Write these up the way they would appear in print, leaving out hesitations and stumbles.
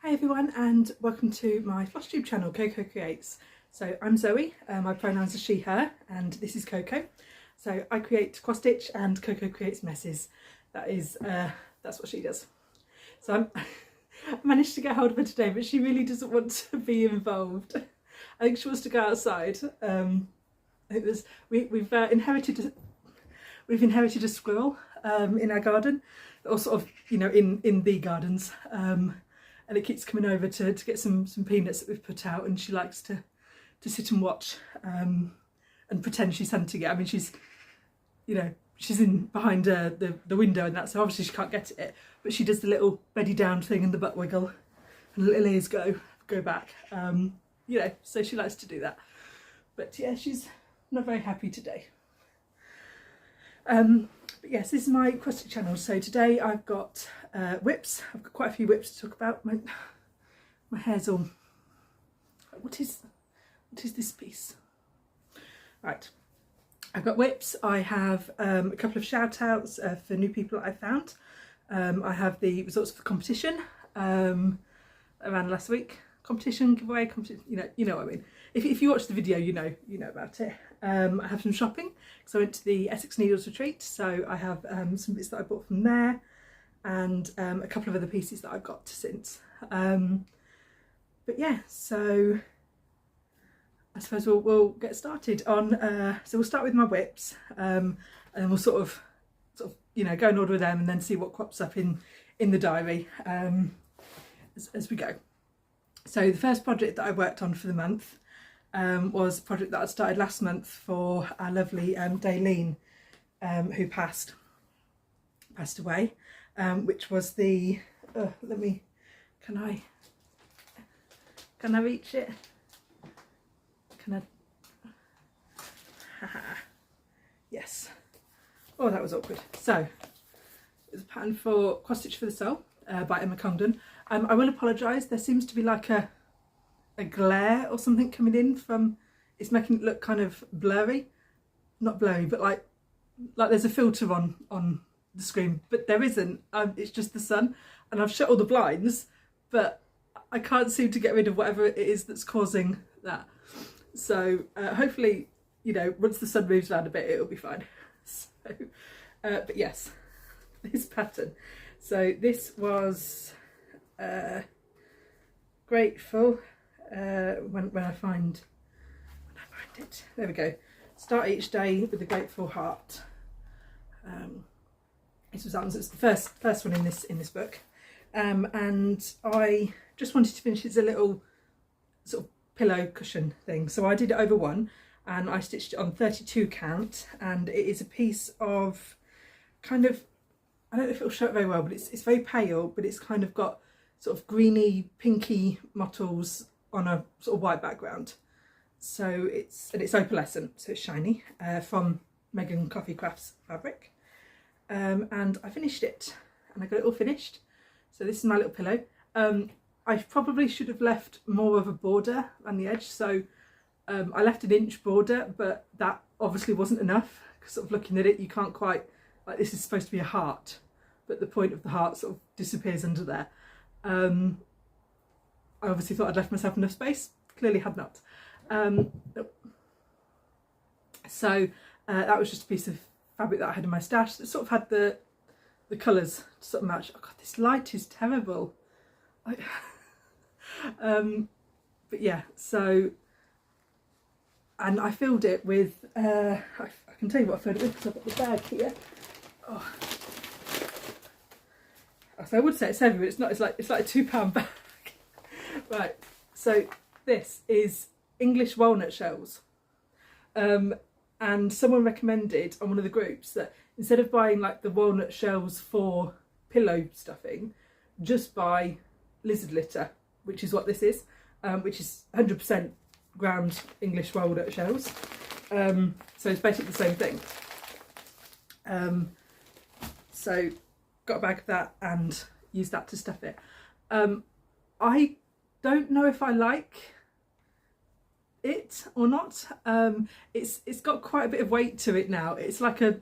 Hi everyone and welcome to my Flosstube channel, Coco Creates. So I'm Zoe, my pronouns are she, her, and this is Coco. So I create cross stitch and Coco creates messes. That's what she does. So I managed to get hold of her today, but she really doesn't want to be involved. I think she wants to go outside. We've inherited a squirrel in our garden, or sort of, you know, in the gardens. And it keeps coming over to get some peanuts that we've put out, and she likes to sit and watch and pretend she's hunting it. I mean, she's in behind the window and that, so obviously she can't get at it, but she does the little beddy down thing and the butt wiggle and the little ears go back, you know, so she likes to do that. But yeah, she's not very happy today. But yes, this is my cross stitch channel. So today I've got whips. I've got quite a few whips to talk about. My hair's all... What is this piece? Right, I've got whips. I have a couple of shout outs for new people that I found. I have the results of the competition around last week. Competition, giveaway, competition, you know what I mean. If you watch the video, you know about it. I have some shopping because I went to the Essex ENRetreat, so I have some bits that I bought from there, and a couple of other pieces that I've got since. But yeah, so I suppose we'll get started on. So we'll start with my whips, and then we'll sort of go in order with them, and then see what crops up in the diary as we go. So the first project that I worked on for the month was a project that I started last month for our lovely Daylene, who passed away, which was the can I reach it? Can I? Yes. Oh, that was awkward. So it's a pattern for Cross Stitch for the Soul by Emma Congdon. I will apologise, there seems to be like a glare or something coming in from, it's making it look kind of blurry. Not blurry, but like there's a filter on the screen, but there isn't. It's just the sun, and I've shut all the blinds, but I can't seem to get rid of whatever it is that's causing that. So hopefully, you know, once the sun moves around a bit, it'll be fine. So, but yes, this pattern. So this was grateful when I find it. There we go. Start each day with a grateful heart. It's the first one in this book, and I just wanted to finish it as a little sort of pillow cushion thing. So I did it over one, and I stitched it on 32 count, and it is a piece of kind of, I don't know if it'll show it very well, but it's very pale, but it's kind of got sort of greeny, pinky mottles on a sort of white background. So it's opalescent, so it's shiny, from Megan Coffee Crafts fabric. And I finished it, and I got it all finished. So this is my little pillow. I probably should have left more of a border on the edge, so I left an inch border, but that obviously wasn't enough, because sort of looking at it, you can't quite, like, this is supposed to be a heart, but the point of the heart sort of disappears under there. I obviously thought I'd left myself enough space, clearly had not. So that was just a piece of fabric that I had in my stash that sort of had the colours to sort of match. Oh god, this light is terrible. But yeah, so, and I filled it with, I can tell you what I filled it with because I've got the bag here. Oh. So I would say it's heavy, but it's not. It's like a £2 bag. Right. So this is English walnut shells, and someone recommended on one of the groups that instead of buying like the walnut shells for pillow stuffing, just buy lizard litter, which is what this is, which is 100% ground English walnut shells. So it's basically the same thing. So got a bag of that and use that to stuff it. I don't know if I like it or not. It's got quite a bit of weight to it now. It's like a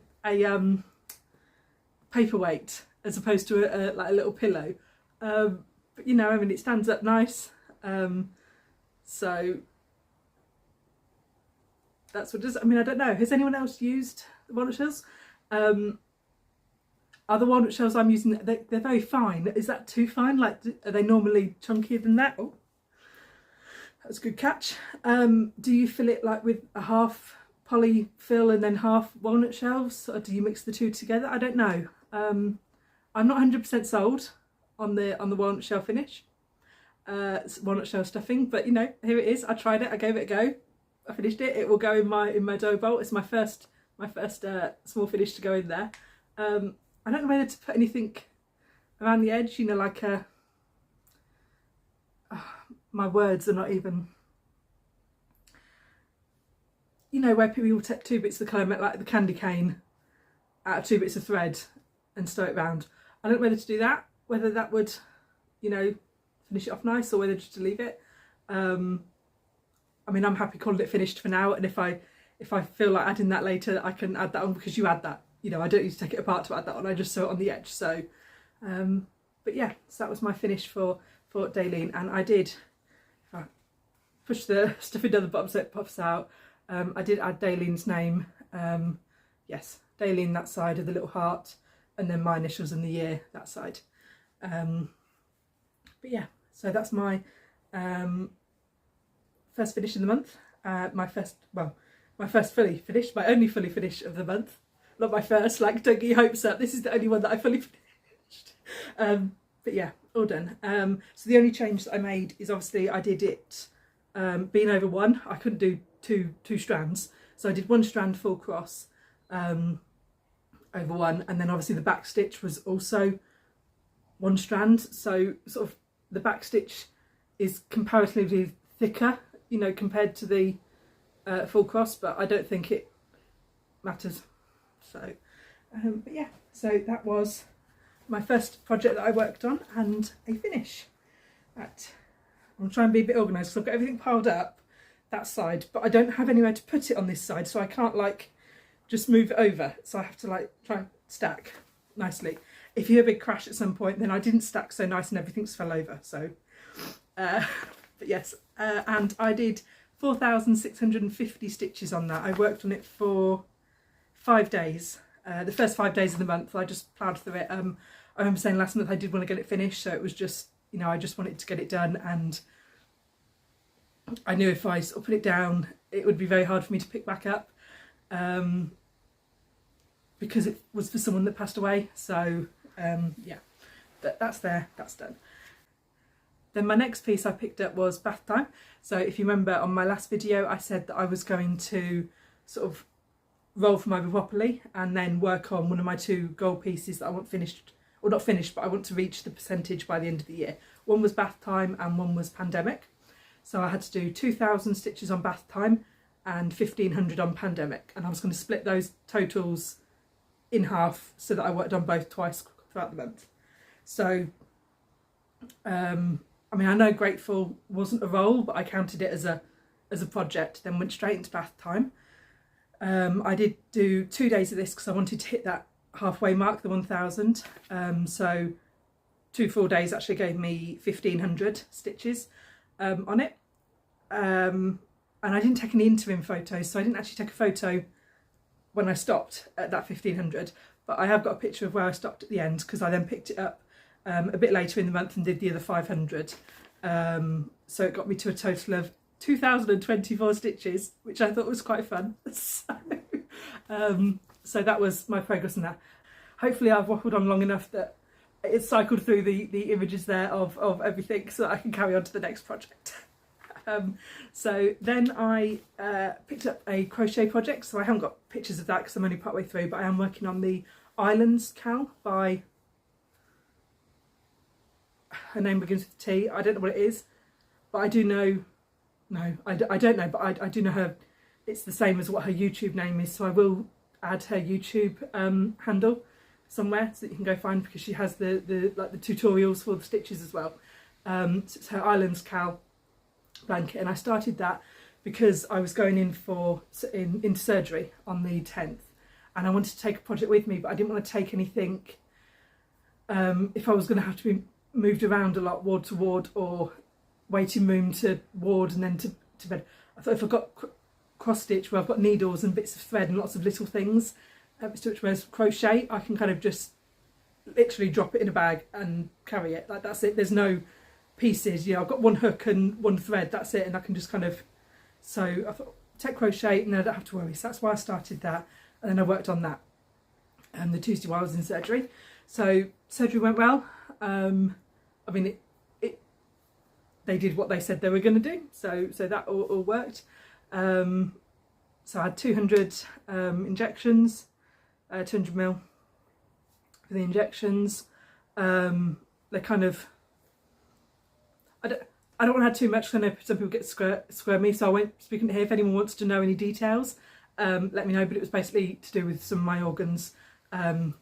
paperweight as opposed to like a little pillow. but you know, I mean, it stands up nice. So that's what it does. I mean, I don't know, has anyone else used the walnut shells? Are the walnut shells I'm using, they're very fine. Is that too fine? Like, are they normally chunkier than that? Oh, that's a good catch. Do you fill it like with a half poly fill and then half walnut shells, or do you mix the two together? I don't know. I'm not 100% sold on the walnut shell finish, walnut shell stuffing, but you know, here it is. I tried it, I gave it a go, I finished it. It will go in my dough bowl. It's my first small finish to go in there. I don't know whether to put anything around the edge, you know, like a my words are not even, you know, where people will take 2 bits of the colour, make like the candy cane out of 2 bits of thread and stow it round. I don't know whether to do that, whether that would, you know, finish it off nice, or whether just to leave it. I mean, I'm happy calling it finished for now, and if I feel like adding that later, I can add that on, because you add that, you know, I don't need to take it apart to add that on, I just sew it on the edge. So but yeah, so that was my finish for Daleen, and I did, if I push the stuff into the bottom so it pops out, I did add Daleen's name, yes, Daleen that side of the little heart, and then my initials and the year that side. But yeah, so that's my first finish in the month, my first fully finished, my only fully finish of the month. Not my first, like, don't get your hopes up, this is the only one that I fully finished. But yeah, all done. So the only change that I made is, obviously I did it being over one. I couldn't do two strands, so I did 1 strand full cross over one, and then obviously the back stitch was also 1 strand, so sort of the back stitch is comparatively thicker, you know, compared to the full cross, but I don't think it matters. So but yeah, so that was my first project that I worked on, and a finish. I'm trying to be a bit organised, because I've got everything piled up that side, but I don't have anywhere to put it on this side, so I can't like just move it over, so I have to like try and stack nicely. If you hear a big crash at some point, then I didn't stack so nice and everything's fell over. So but yes, and I did 4,650 stitches on that. I worked on it for 5 days. The first 5 days of the month I just ploughed through it. I remember saying last month I did want to get it finished, so it was just, you know, I just wanted to get it done, and I knew if I sort of put it down it would be very hard for me to pick back up, because it was for someone that passed away. So yeah, that's there, that's done. Then my next piece I picked up was bath time. So if you remember on my last video I said that I was going to sort of roll for my Rivopoly and then work on one of my 2 gold pieces that I want finished, or not finished, but I want to reach the percentage by the end of the year. One was bath time and one was pandemic. So I had to do 2,000 stitches on bath time and 1,500 on pandemic, and I was going to split those totals in half so that I worked on both twice throughout the month. So I mean, I know Grateful wasn't a roll, but I counted it as a project, then went straight into bath time. I did do 2 days of this because I wanted to hit that halfway mark, the 1,000. So 2 full days actually gave me 1,500 stitches on it. And I didn't take any interim photos, so I didn't actually take a photo when I stopped at that 1,500, but I have got a picture of where I stopped at the end, because I then picked it up a bit later in the month and did the other 500. So it got me to a total of 2,024 stitches, which I thought was quite fun. So that was my progress on that. Hopefully I've waffled on long enough that it's cycled through the images there of everything, so that I can carry on to the next project. So then I picked up a crochet project, so I haven't got pictures of that because I'm only partway through, but I am working on the Islands cowl by, her name begins with T, I don't know what it is, but I do know, no, I don't know, but I do know her, it's the same as what her YouTube name is, so I will add her YouTube handle somewhere so that you can go find, because she has the tutorials for the stitches as well. So it's her Islands cowl blanket, and I started that because I was going into surgery on the 10th, and I wanted to take a project with me, but I didn't want to take anything if I was going to have to be moved around a lot, ward to ward, or waiting room to ward and then to bed. I thought if I've got cross stitch where I've got needles and bits of thread and lots of little things, whereas crochet I can kind of just literally drop it in a bag and carry it, like that's it. There's no pieces, you know, I've got one hook and one thread, that's it, and I can just kind of, so I thought take crochet and I don't have to worry. So that's why I started that, and then I worked on that the Tuesday while I was in surgery. So surgery went well. I mean they did what they said they were going to do, so that all worked. So I had 200 injections, 200 mil for the injections. They kind of, I don't want to add too much because I know some people get squirmy, so I won't speak into here. If anyone wants to know any details, let me know, but it was basically to do with some of my organs. So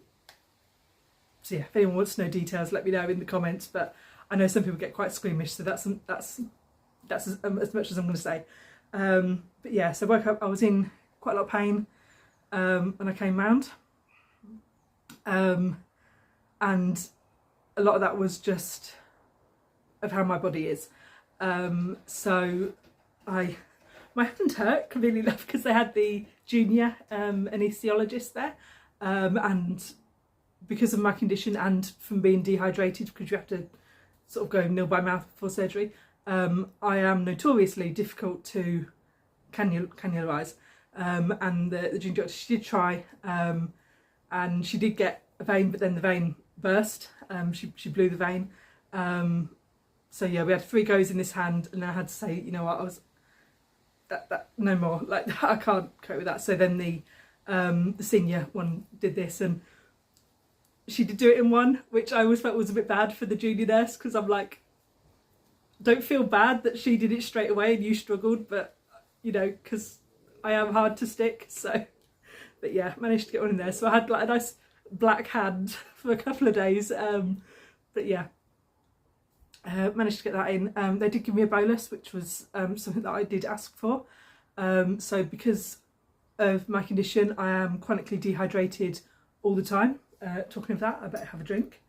yeah, if anyone wants to know details, let me know in the comments, but I know some people get quite squeamish, so that's as much as I'm going to say. But yeah, so I woke up, I was in quite a lot of pain when I came round, and a lot of that was just of how my body is. So my hand hurt really enough because they had the junior anaesthesiologist there, and because of my condition and from being dehydrated, because you have to sort of go nil by mouth before surgery, I am notoriously difficult to cannularize, and the junior doctor, she did try, and she did get a vein, but then the vein burst. She blew the vein. So yeah, we had 3 goes in this hand, and I had to say, you know what, I was that no more, like I can't cope with that. So then the senior one did this, and she did do it in one, which I always felt was a bit bad for the junior nurse, because I'm like, don't feel bad that she did it straight away and you struggled, but you know, because I am hard to stick. So, but yeah, managed to get one in there. So I had like a nice black hand for a couple of days. But yeah, managed to get that in. They did give me a bolus, which was something that I did ask for. So because of my condition, I am chronically dehydrated all the time. Talking of that, I better have a drink.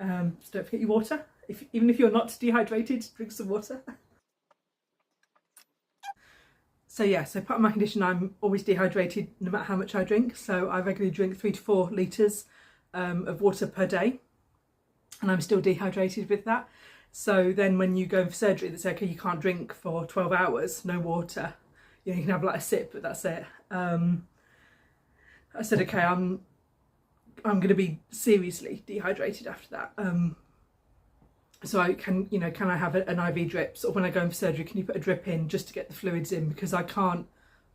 So don't forget your water. Even if you're not dehydrated, drink some water. So yeah, so part of my condition, I'm always dehydrated no matter how much I drink. So I regularly drink 3 to 4 litres of water per day, and I'm still dehydrated with that. So then when you go in for surgery, they say, okay, you can't drink for 12 hours, no water. You know, you can have like a sip, but that's it. I said, okay, I'm going to be seriously dehydrated after that. So I can, you know, can I have an IV drip? So when I go in for surgery, can you put a drip in just to get the fluids in? Because I'm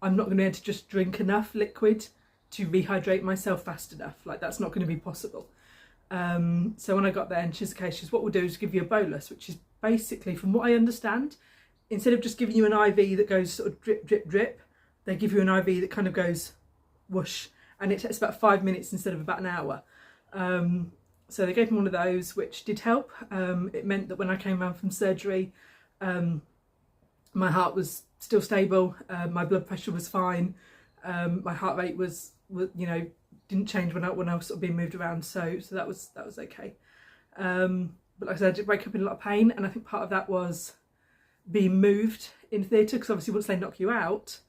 not going to be able to just drink enough liquid to rehydrate myself fast enough. Like, that's not going to be possible. So when I got there, and she's okay, she's, what we'll do is give you a bolus, which is basically, from what I understand, instead of just giving you an IV that goes sort of drip, drip, drip, they give you an IV that kind of goes whoosh, and it takes about 5 minutes instead of about an hour. So they gave me one of those, which did help. It meant that when I came around from surgery, my heart was still stable, my blood pressure was fine, my heart rate was you know, didn't change when I was sort of being moved around, so that was okay. But like I said, I did wake up in a lot of pain, and I think part of that was being moved in theatre, because obviously once they knock you out,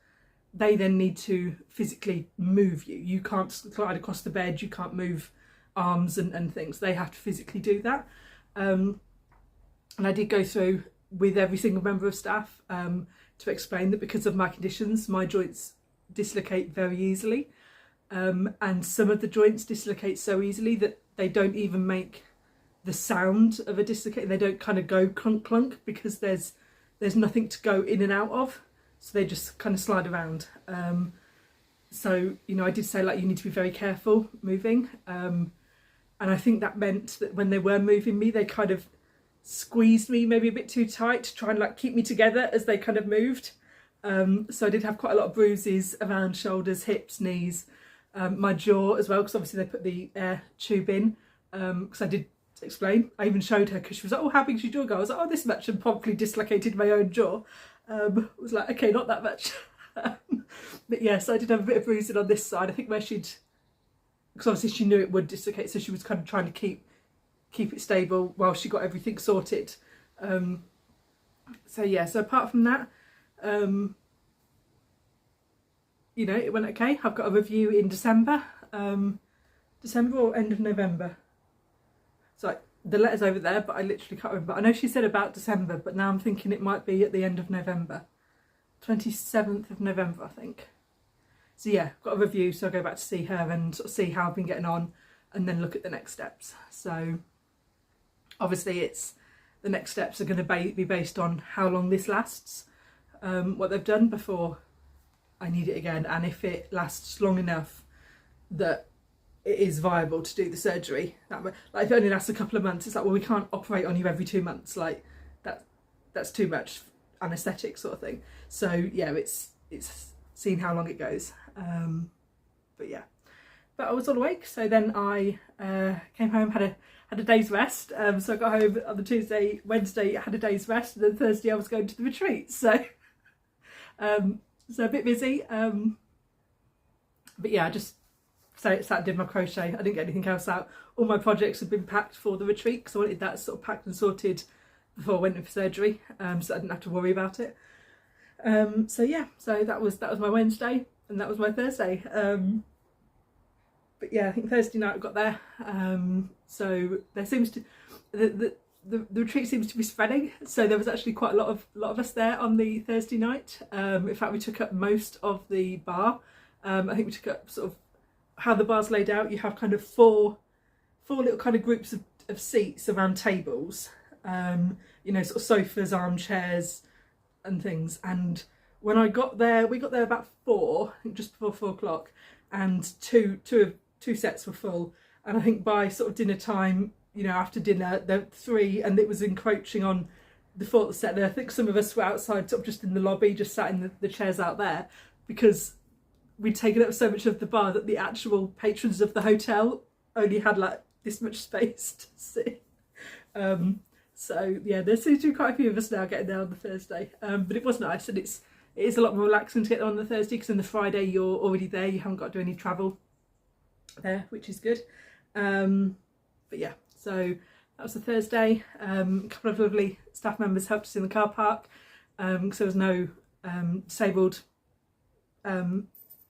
they then need to physically move you. You can't slide across the bed, you can't move arms and things. They have to physically do that. And I did go through with every single member of staff to explain that because of my conditions, my joints dislocate very easily. And some of the joints dislocate so easily that they don't even make the sound of a dislocate. They don't kind of go clunk clunk, because there's nothing to go in and out of. So they just kind of slide around. So, you know, I did say, like, you need to be very careful moving. And I think that meant that when they were moving me, they kind of squeezed me maybe a bit too tight to try and like keep me together as they kind of moved. So I did have quite a lot of bruises around shoulders, hips, knees, my jaw as well, because obviously they put the air tube in. Because I did explain, I even showed her, because she was like, oh, how big's your jaw go? I was like, oh, this much, and promptly dislocated my own jaw. I was like, okay, not that much. But yes, I did have a bit of bruising on this side. I think where because obviously she knew it would dislocate, so she was kind of trying to keep keep it stable while she got everything sorted. So yeah, so apart from that, you know, it went okay. I've got a review in December, December or end of November. So the letter's over there, but I literally can't remember. I know she said about December, but now I'm thinking it might be at the end of November. 27th of November, I think. So yeah, got a review, so I'll go back to see her and sort of see how I've been getting on and then look at the next steps. So obviously the next steps are going to be based on how long this lasts, what they've done before I need it again, and if it lasts long enough that it is viable to do the surgery. Like if it only lasts a couple of months, it's like, well, we can't operate on you every 2 months. Like that's too much anaesthetic sort of thing. So yeah, it's seeing how long it goes. But yeah, but I was all awake. So then I came home, had a day's rest. So I got home on the Tuesday, Wednesday, I had a day's rest, and then Thursday I was going to the retreat. So so a bit busy. But yeah, I just sat and did my crochet. I didn't get anything else out. All my projects had been packed for the retreat because I wanted that sort of packed and sorted before I went in for surgery, so I didn't have to worry about it. So yeah, so that was my Wednesday and that was my Thursday. But yeah, I think Thursday night I got there. So there seems to the retreat seems to be spreading. So there was actually quite a lot of us there on the Thursday night. In fact, we took up most of the bar. I think we took up sort of how the bar's laid out. You have kind of four little kind of groups of seats around tables. You know, sort of sofas, armchairs and things. And when I got there, we got there about 4, I think just before 4 o'clock, and two sets were full. And I think by sort of dinner time, you know, after dinner, there were 3, and it was encroaching on the 4th set. And I think some of us were outside, sort of just in the lobby, just sat in the chairs out there, because we'd taken up so much of the bar that the actual patrons of the hotel only had like this much space to sit. So yeah, there seems to be quite a few of us now getting there on the Thursday, but it was nice, and it is a lot more relaxing to get there on the Thursday, because on the Friday you're already there, you haven't got to do any travel there, which is good. But yeah, so that was the Thursday. A couple of lovely staff members helped us in the car park, because there was no disabled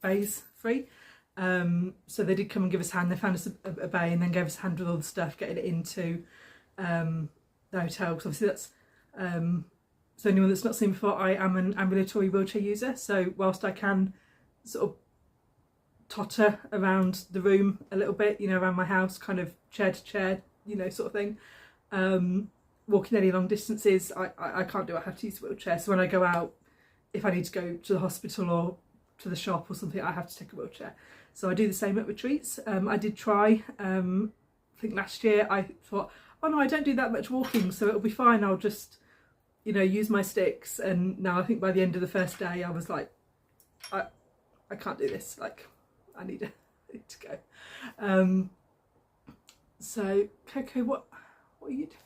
bays free. So they did come and give us a hand. They found us a bay and then gave us a hand with all the stuff, getting it into the hotel, because obviously that's so anyone that's not seen before, I am an ambulatory wheelchair user, so whilst I can sort of totter around the room a little bit, you know, around my house, kind of chair to chair, you know, sort of thing, walking any long distances, I can't do it. I have to use a wheelchair. So when I go out, if I need to go to the hospital or to the shop or something, I have to take a wheelchair. So I do the same at retreats. I did try, I think last year I thought, oh no, I don't do that much walking, so it'll be fine, I'll just, you know, use my sticks. And now I think by the end of the first day I was like, I can't do this, like I need to go. So Coco, what are you doing?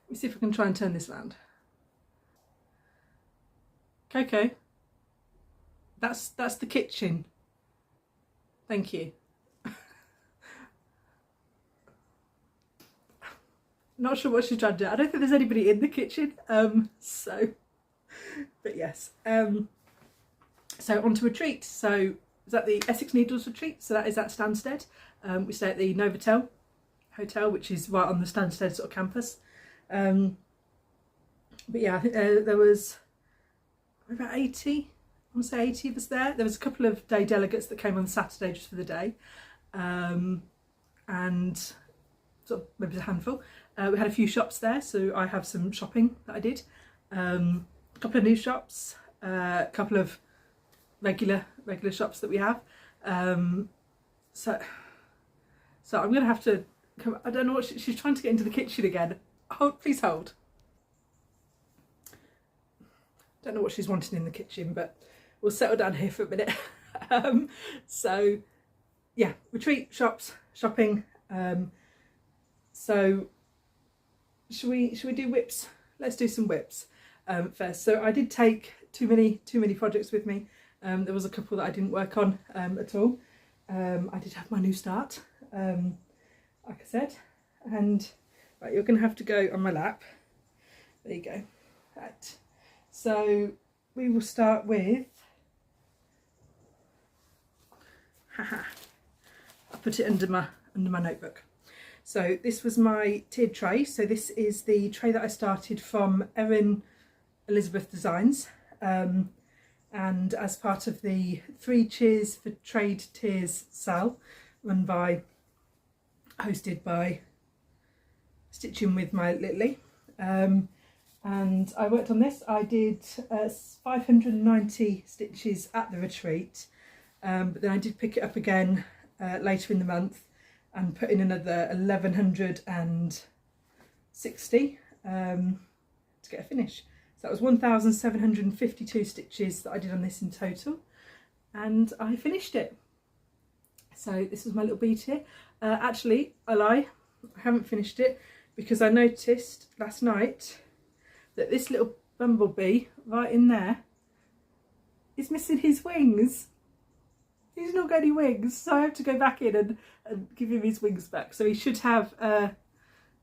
Let me see if I can try and turn this round. Coco, that's the kitchen. Thank you. Not sure what she's trying to do. I don't think there's anybody in the kitchen. So, but yes. So on to retreat. So is that the Essex Needles retreat? So that is at Stansted. We stay at the Novotel Hotel, which is right on the Stansted sort of campus. But yeah, I think there was about 80. I want to say 80 of us there. There was a couple of day delegates that came on Saturday just for the day, and sort of maybe a handful. We had a few shops there, so I have some shopping that I did. A couple of new shops, a couple of regular shops that we have. So I'm gonna have to come. I don't know what she's trying to get into the kitchen again. Hold, please hold. Don't know what she's wanting in the kitchen, but we'll settle down here for a minute. So yeah, retreat, shops, shopping. So should we do whips? Let's do some whips first. So I did take too many projects with me. There was a couple that I didn't work on at all. I did have my new start, like I said, and Right, you're going to have to go on my lap. There you go. Right, so we will start with, haha, I'll put it under my notebook. So this was my tiered tray. So this is the tray that I started from Erin Elizabeth Designs, and as part of the 3 Cheers for Trade Tiers sale hosted by Stitching with My Lily. And I worked on this. I did 590 stitches at the retreat, but then I did pick it up again later in the month and put in another 1160 to get a finish. So that was 1,752 stitches that I did on this in total, and I finished it. So this was my little bead here. Actually, I lie, I haven't finished it because I noticed last night that this little bumblebee right in there is missing his wings. He's not got any wings, so I have to go back in and give him his wings back. So he should have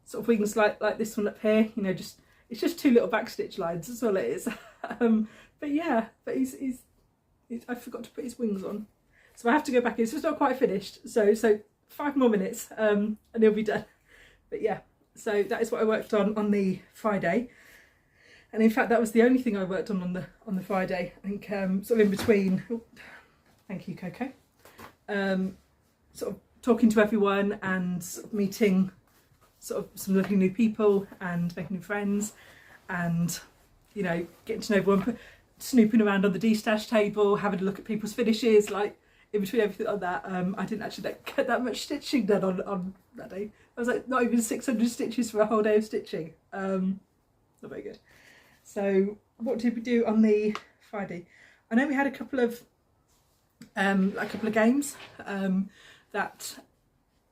sort of wings like this one up here, you know, just it's just 2 little back stitch lines, that's all it is. But yeah, but he's I forgot to put his wings on, so I have to go back in. So it's not quite finished, so 5 more minutes and he'll be done. But yeah, so that is what I worked on the Friday. And in fact, that was the only thing I worked on the Friday. I think sort of in between. Oh, thank you, Coco. Sort of talking to everyone and sort of meeting sort of some lovely new people and making new friends, and you know, getting to know everyone, snooping around on the de-stash table, having a look at people's finishes. Like in between everything like that, I didn't actually get that much stitching done on that day. I was like not even 600 stitches for a whole day of stitching. Not very good. So what did we do on the Friday? I know we had a couple of games that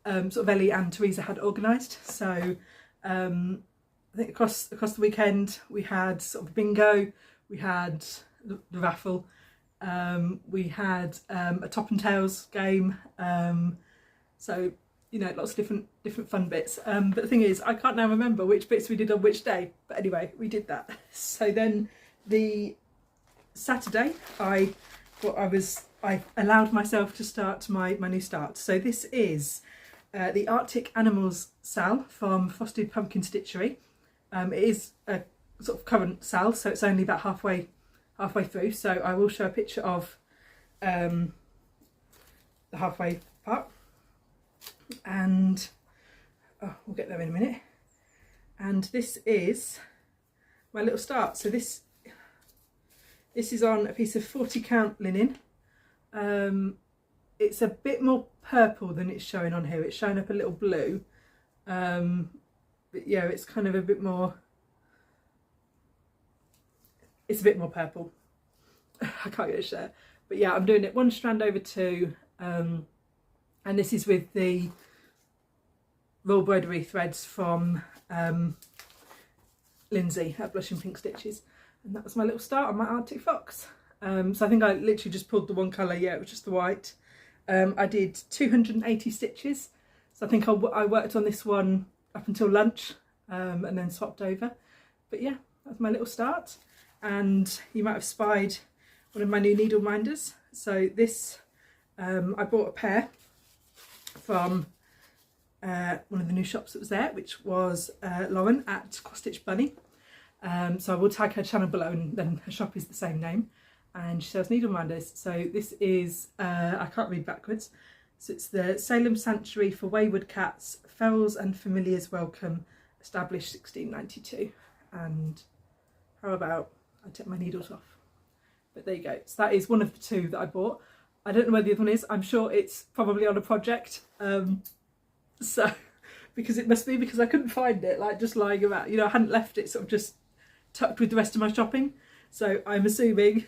sort of Ellie and Teresa had organised. So I think across the weekend we had sort of bingo, we had the raffle, we had a top and tails game. So you know, lots of different fun bits. But the thing is, I can't now remember which bits we did on which day. But anyway, we did that. So then the Saturday, I allowed myself to start my new start. So this is the Arctic Animals sal from Flosstube Pumpkin Stitchery. It is a sort of current sal, so it's only about halfway through. So I will show a picture of the halfway part. And we'll get there in a minute. And this is my little start. So this is on a piece of 40 count linen. It's a bit more purple than it's showing on here. It's showing up a little blue, but yeah, it's kind of a bit more, it's a bit more purple. I can't get a share, but yeah, I'm doing it 1 strand over 2, and this is with the roll broderie threads from Lindsay at Blushing Pink Stitches. And that was my little start on my Arctic Fox. So I think I literally just pulled the one colour, yeah, it was just the white. I did 280 stitches, so I think I worked on this one up until lunch, and then swapped over. But yeah, that's my little start. And you might have spied one of my new needle minders. So this, I bought a pair from one of the new shops that was there, which was Lauren at Cross Stitch Bunny. So I will tag her channel below, and then her shop is the same name, and she sells needle minders. So this is, I can't read backwards, so it's the Salem Sanctuary for Wayward Cats, Ferals and Familiars Welcome, established 1692. And how about I take my needles off? But there you go. So that is one of the 2 that I bought. I don't know where the other one is. I'm sure it's probably on a project. So because it must be, because I couldn't find it, like just lying about, you know, I hadn't left it sort of just tucked with the rest of my shopping. So I'm assuming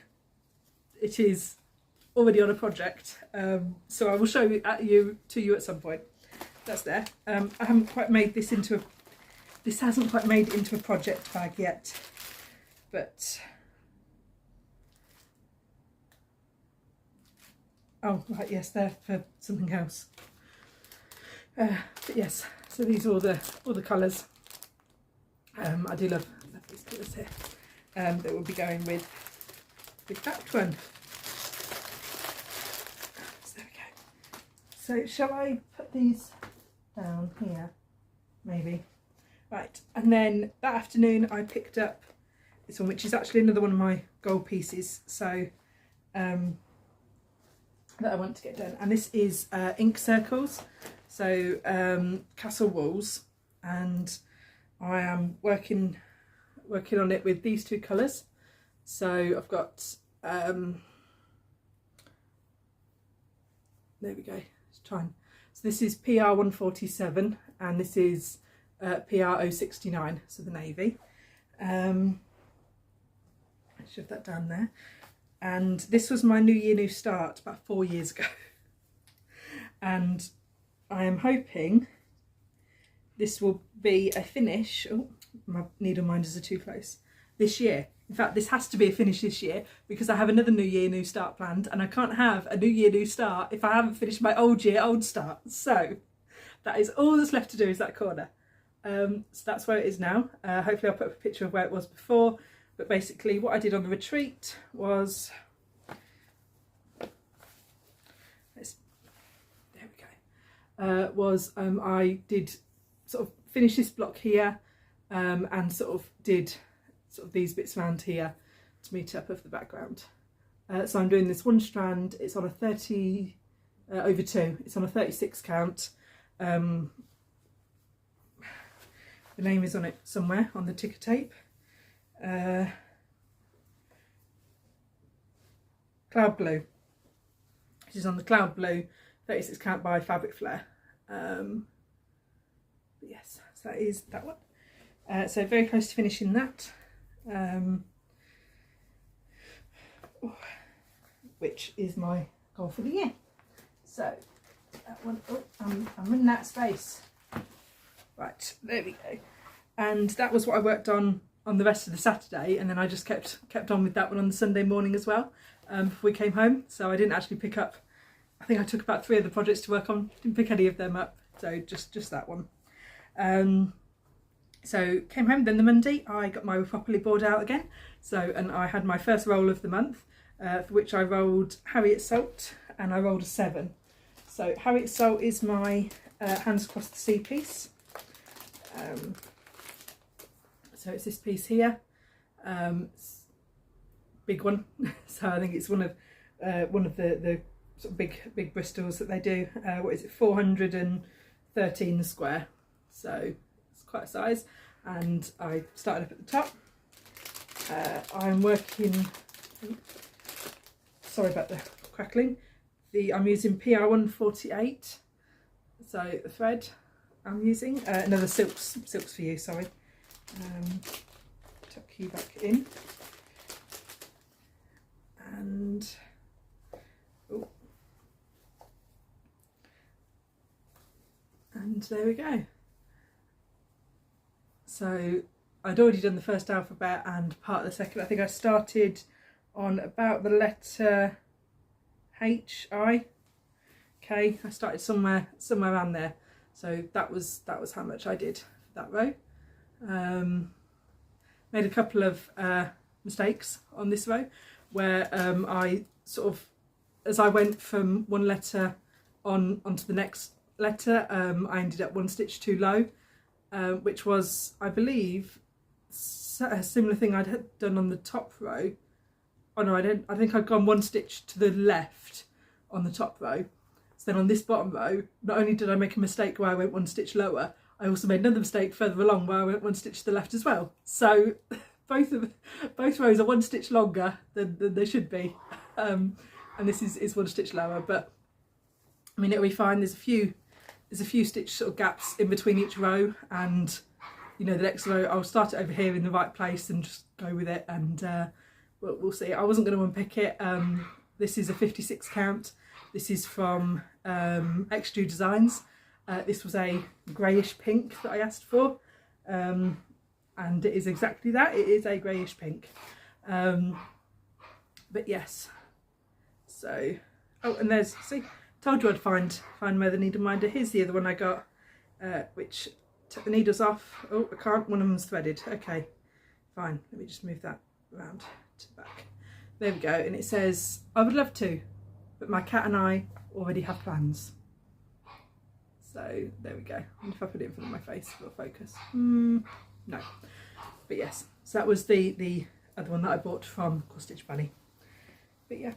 it is already on a project. So I will show it to you at some point. That's there. I haven't quite made this into this hasn't quite made into a project bag yet, but oh right, yes, they're for something else. But yes, so these are all the colours. I do love these colours here. That will be going with that one. So there we go. So shall I put these down here? Maybe. Right, and then that afternoon I picked up this one, which is actually another one of my gold pieces, so that I want to get done. And this is ink circles, so castle walls, and I am working on it with these two colours. So I've got there we go. Let's try and, so this is PR 147 and this is PR 069, so the navy. Shove that down there. And this was my New Year New Start about 4 years ago. And I am hoping this will be a finish. Oh, my needle minders are too close. This year. In fact, this has to be a finish this year because I have another New Year New Start planned, and I can't have a New Year New Start if I haven't finished my old year old start. So that is all that's left to do, is that corner. So that's where it is now. Hopefully I'll put up a picture of where it was before. But basically what I did on the retreat was, there we go, I did sort of finish this block here and sort of did sort of these bits around here to meet up of the background. So I'm doing this one strand, it's on a 30 over 2, it's on a 36 count. The name is on it somewhere on the ticker tape. Cloud Blue, which is on the Cloud Blue 36 count by Fabric Flair. But yes, so that is that one. So very close to finishing that, which is my goal for the year. So that one, oh, I'm in that space. Right, there we go. And that was what I worked on the rest of the Saturday, and then I just kept on with that one on the Sunday morning as well, before we came home. So I didn't actually pick up, I think I took about 3 of the projects to work on, didn't pick any of them up, so just that one. So came home, then the Monday I got my properly board out again, so, and I had my first roll of the month, for which I rolled Harriet Salt, and I rolled a 7. So Harriet Salt is my Hands Across the Sea piece. So it's this piece here, big one. So I think it's one of the sort of big Bristols that they do. What is it, 413 square. So it's quite a size. And I started up at the top. I'm working. Sorry about the crackling. I'm using PR 148. So the thread I'm using another silks for you. Sorry. Tuck you back in, and oh, and there we go. So I'd already done the first alphabet and part of the second. I think I started on about the letter H, I, K. I started somewhere around there. So that was how much I did for that row. Made a couple of mistakes on this row where I sort of, as I went from one letter onto the next letter, I ended up 1 stitch too low, which was, I believe, a similar thing I'd had done on the top row. Oh no, I think I'd gone 1 stitch to the left on the top row. So then on this bottom row, not only did I make a mistake where I went 1 stitch lower, I also made another mistake further along where I went 1 stitch to the left as well. So both rows are 1 stitch longer than they should be, and this is 1 stitch lower. But I mean, it'll be fine. There's a few stitch sort of gaps in between each row, and you know, the next row I'll start it over here in the right place and just go with it, and we'll see. I wasn't going to unpick it. This is a 56 count. This is from Extrude Designs. This was a greyish pink that I asked for, and it is exactly that. It is a greyish pink, but yes. So, oh, and there's, see, told you I'd find where the needle minder. Here's the other one I got, which take the needles off. Oh, I can't, one of them's threaded. Okay, fine, let me just move that around to the back. There we go, and it says, I would love to, but my cat and I already have plans. So there we go. I wonder if I put it in front of my face, it'll focus. No, but yes, so that was the other one that I bought from Cross Stitch Bunny. But yeah,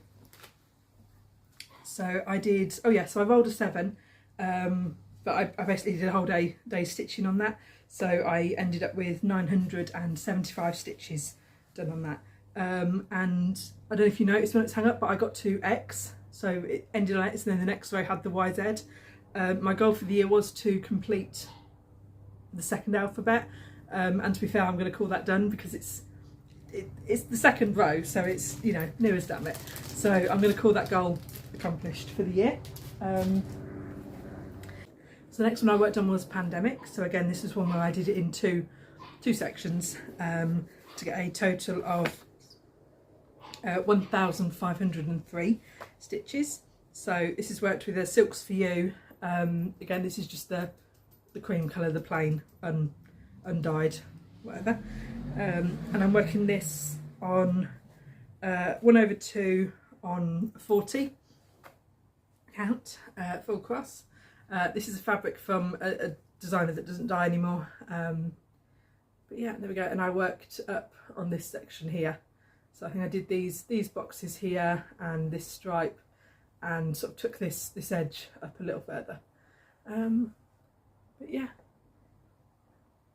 so I did, oh yeah, so I rolled a 7, but I basically did a whole day stitching on that, so I ended up with 975 stitches done on that. And I don't know if you noticed when it's hung up, but I got to X, so it ended on X, and then the next row had the YZ. My goal for the year was to complete the second alphabet, and to be fair, I'm going to call that done because it's the second row, so it's, you know, near as damn it. So I'm going to call that goal accomplished for the year. So the next one I worked on was Pandemic. So again, this is one where I did it in two sections to get a total of 1,503 stitches. So this is worked with a Silks for You. Again, this is just the cream colour, the plain undyed, whatever. And I'm working this on 1/2 on 40 count, full cross. This is a fabric from a designer that doesn't dye anymore. But yeah, there we go. And I worked up on this section here. So I think I did these boxes here and this stripe, and sort of took this edge up a little further. But yeah,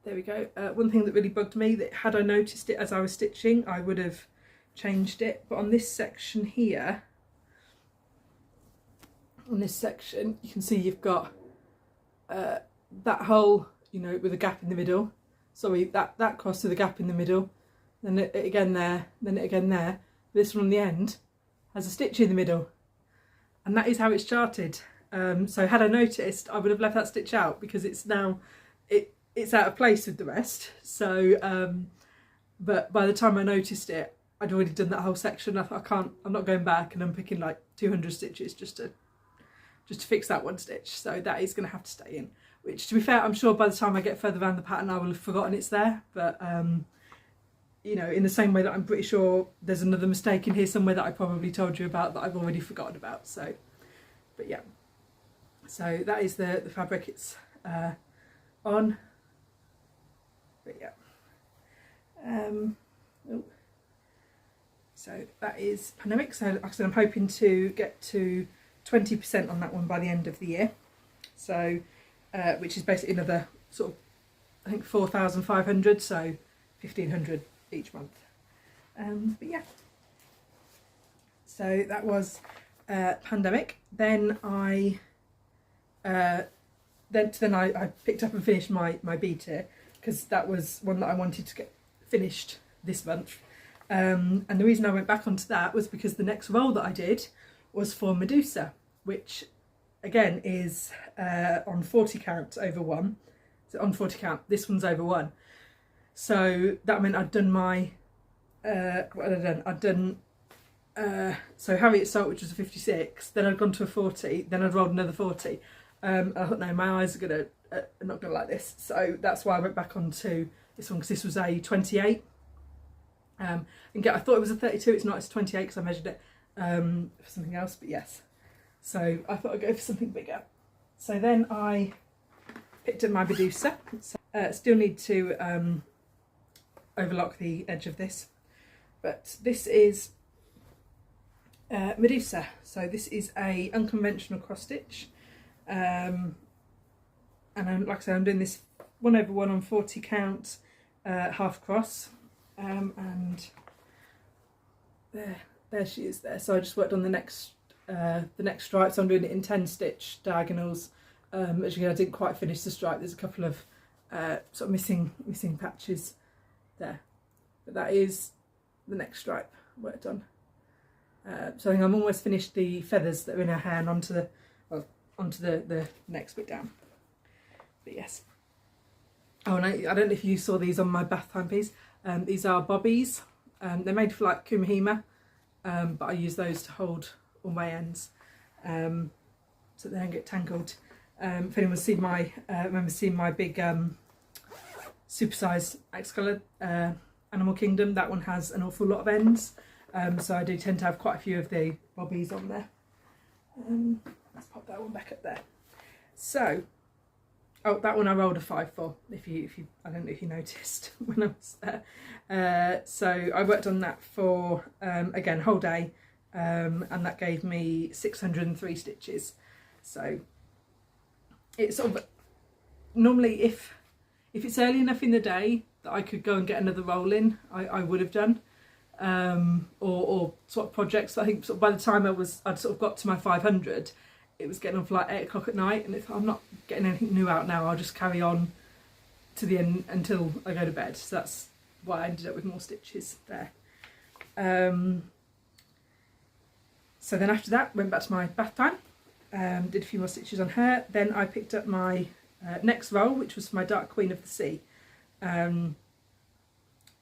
there we go. One thing that really bugged me, that had I noticed it as I was stitching, I would have changed it. But on this section here, you can see you've got that hole, you know, with a gap in the middle. Sorry, that cross with a gap in the middle, then it again there, then it again there. This one on the end has a stitch in the middle, and that is how it's charted. So had I noticed, I would have left that stitch out because it's now it's out of place with the rest. So but by the time I noticed it, I'd already done that whole section. I thought, I'm not going back and unpicking like 200 stitches just to fix that one stitch. So that is going to have to stay in, which, to be fair, I'm sure by the time I get further around the pattern I will have forgotten it's there. But you know, in the same way that I'm pretty sure there's another mistake in here somewhere that I probably told you about that I've already forgotten about. So, but yeah, so that is the fabric it's on. But yeah, so that is Pandemic. So like I said, I'm hoping to get to 20% on that one by the end of the year. So which is basically another sort of, I think, 4,500, so 1,500 each month. But yeah, so that was Pandemic. Then I picked up and finished my bead here, because that was one that I wanted to get finished this month. And the reason I went back onto that was because the next roll that I did was for Medusa, which again is on 40 count over 1. So on 40 count, this one's over 1. So that meant I'd done my what had I done? I'd done so Harriet Salt, which was a 56, then I'd gone to a 40, then I'd rolled another 40. I thought, no, my eyes are not gonna like this, so that's why I went back onto this one, because this was a 28. And I thought it was a 32. It's not. It's 28 because I measured it for something else. But yes, so I thought I'd go for something bigger. So then I picked up my Medusa. So, still need to overlock the edge of this, but this is Medusa. So this is a unconventional cross stitch, and like I said, I'm doing this 1/1 on 40 count, half cross. And there she is there. So I just worked on the next stripe, so I'm doing it in 10 stitch diagonals. As you can, I didn't quite finish the stripe. There's a couple of sort of missing patches there, but that is the next stripe worked on. So I think I'm almost finished the feathers that are in her hair and onto the next bit down. But yes. Oh, and I don't know if you saw these on my bath time piece. These are bobbies. They're made for like kumahima, but I use those to hold all my ends so they don't get tangled. If anyone's seen remember seeing my big supersize Excalibur Animal Kingdom. That one has an awful lot of ends, so I do tend to have quite a few of the bobbies on there. Let's pop that one back up there. So, oh, that one I rolled a 5 for, if you I don't know if you noticed when I was there. So I worked on that for, again, whole day, and that gave me 603 stitches. So it's sort of, normally if it's early enough in the day that I could go and get another roll in, I would have done. Or sort of projects. I think sort of by the time I'd sort of got to my 500, it was getting on for like 8 o'clock at night, and if I'm not getting anything new out now, I'll just carry on to the end until I go to bed. So that's why I ended up with more stitches there. So then after that, went back to my bath time, did a few more stitches on her. Then I picked up my next roll, which was for my Dark Queen of the Sea. And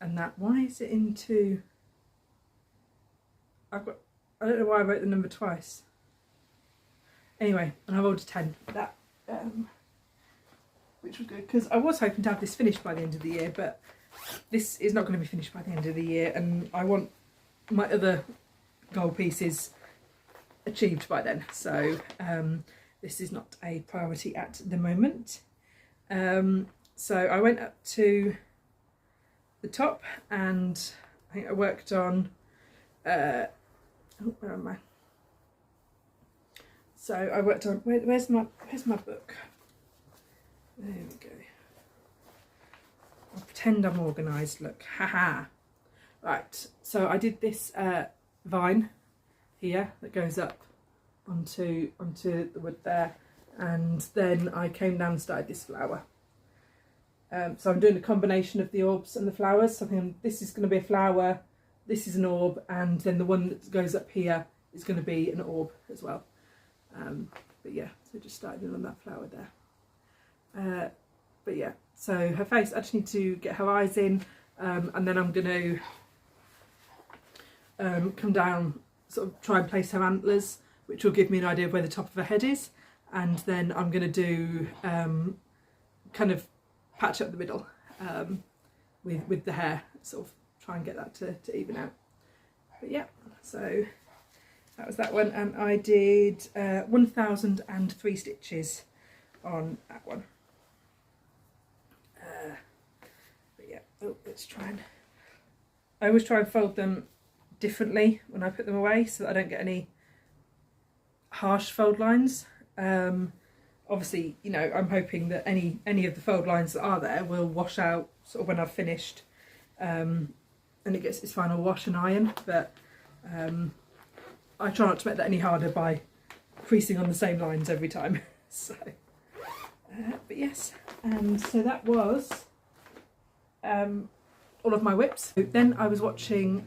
that, why is it into, I don't know why I wrote the number twice. Anyway, and I rolled a 10 for that, which was good, because I was hoping to have this finished by the end of the year, but this is not going to be finished by the end of the year, and I want my other goal pieces achieved by then, so this is not a priority at the moment. So I went up to the top, and I think I worked on, where am I? So I worked on, where's my book? There we go. I'll pretend I'm organised, look, haha. Right, so I did this vine here that goes up onto the wood there, and then I came down and started this flower. So I'm doing a combination of the orbs and the flowers. So I think this is going to be a flower, this is an orb, and then the one that goes up here is going to be an orb as well. But yeah, so just started in on that flower there. But yeah, so her face, I just need to get her eyes in, and then I'm going to come down, sort of try and place her antlers, which will give me an idea of where the top of her head is, and then I'm going to do kind of patch up the middle with the hair, sort of try and get that to even out. But yeah, so that was that one, and I did 1003 stitches on that one. But yeah, oh, let's try and, I always try and fold them differently when I put them away so that I don't get any harsh fold lines. Obviously, you know, I'm hoping that any of the fold lines that are there will wash out sort of when I've finished, and it gets its final wash and iron, but I try not to make that any harder by creasing on the same lines every time. So, but yes, and so that was all of my whips. Then I was watching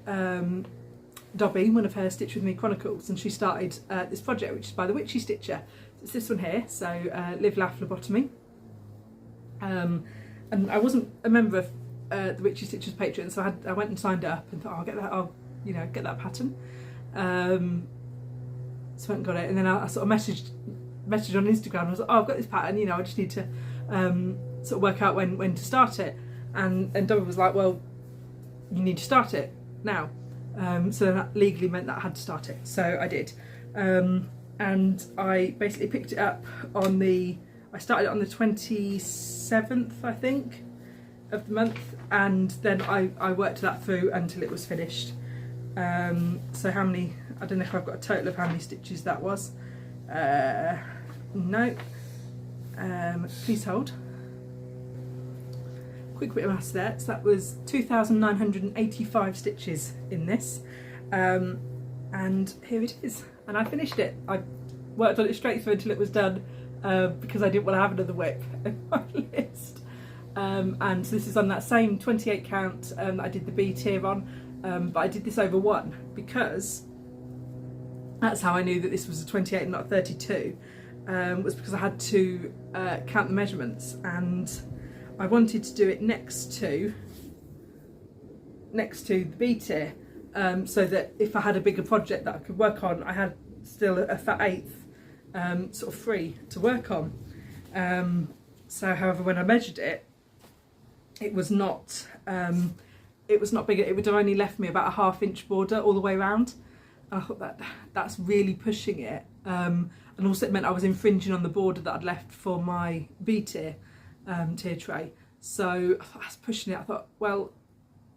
Dobby, one of her Stitch With Me Chronicles, and she started this project, which is by the Witchy Stitcher. So it's this one here, so Live, Laugh, Lobotomy. And I wasn't a member of the Witchy Stitcher's Patreon, so I went and signed up and thought, I'll get that pattern. So I went and got it, and then I sort of messaged on Instagram. I was like, oh, I've got this pattern, you know, I just need to sort of work out when to start it. And Dobby was like, well, you need to start it now. So then that legally meant that I had to start it. So I did. And I basically picked it up on I started it on the 27th, I think, of the month. And then I worked that through until it was finished. So how many, I don't know if I've got a total of how many stitches that was. No. Please hold. Quick bit of maths there. So that was 2,985 stitches in this. And here it is. And I finished it. I worked on it straight through until it was done, because I didn't want to have another whip in my list. And so this is on that same 28 count that I did the B tier on. But I did this over one because that's how I knew that this was a 28 and not a 32, was because I had to count the measurements, and I wanted to do it next to the B tier, so that if I had a bigger project that I could work on, I had still a fat eighth sort of free to work on. So however, when I measured it, it was not big. It would have only left me about a 1/2 inch border all the way around. I thought that's really pushing it, and also it meant I was infringing on the border that I'd left for my B tier tray. So I thought I was pushing it. I thought, well,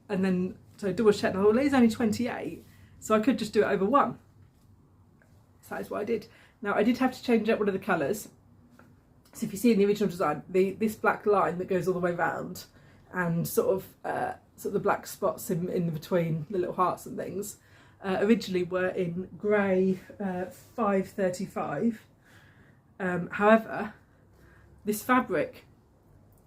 and then so I double checked. I thought, well, it is only 28, so I could just do it over one. So that is what I did. Now I did have to change up one of the colours. So if you see in the original design, this black line that goes all the way round, and sort of the black spots in between the little hearts and things, originally were in grey 535. However, this fabric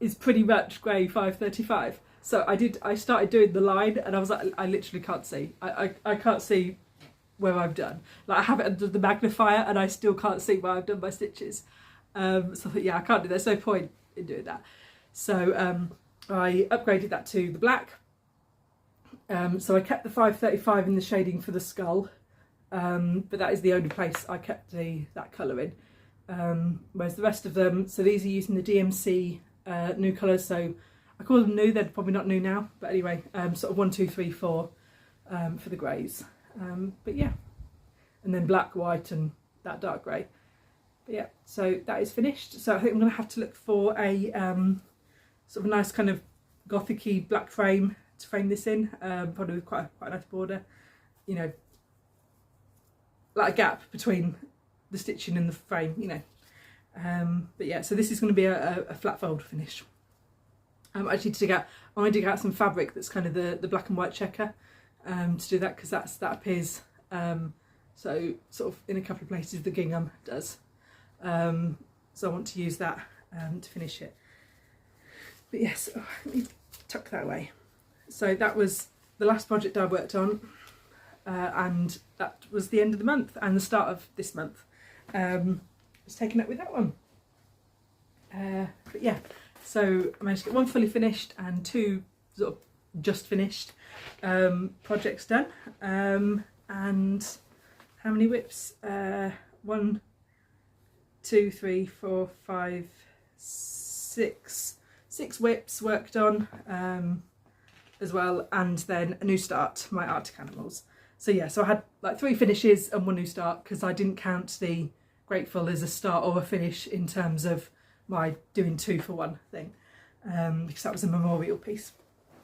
is pretty much grey 535. So I started doing the line, and I was like, I literally can't see. I can't see where I've done. Like, I have it under the magnifier, and I still can't see where I've done my stitches. So I thought, yeah, I can't do that. There's no point in doing that. So I upgraded that to the black. So I kept the 535 in the shading for the skull, but that is the only place I kept that colour in. Whereas the rest of them, so these are using the DMC new colours. So I call them new, they're probably not new now, but anyway, sort of 1, 2, 3, 4 for the greys. But yeah, and then black, white, and that dark grey. But yeah, so that is finished. So I think I'm going to have to look for a sort of a nice kind of gothic-y black frame to frame this in, probably with quite a nice border, you know, like a gap between the stitching and the frame, you know. But yeah, so this is going to be a flat fold finish. I want to dig out some fabric that's kind of the black and white checker to do that, because that appears so sort of in a couple of places the gingham does. So I want to use that to finish it. But yes, let me tuck that away. So that was the last project I worked on, and that was the end of the month and the start of this month. It's taken up with that one. But yeah, so I managed to get 1 fully finished and 2 sort of just finished projects done. And how many whips? 1, 2, 3, 4, 5, 6 whips worked on as well, and then a new start, my Arctic animals. So yeah, so I had like 3 finishes and 1 new start, because I didn't count the Grateful as a start or a finish in terms of my doing 2 for 1 thing, because that was a memorial piece.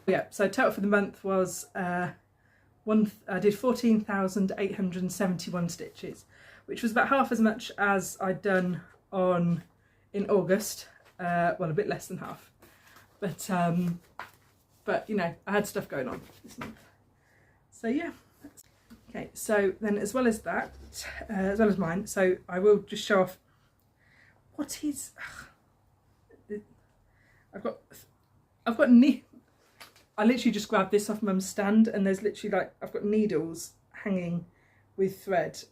Yeah, so total for the month was I did 14,871 stitches, which was about half as much as I'd done in August. Well, a bit less than half, but you know, I had stuff going on this month. So yeah. Okay, so then as well as that, as well as mine, so I will just show off what is. I've got I literally just grabbed this off Mum's stand, and there's literally like, I've got needles hanging with thread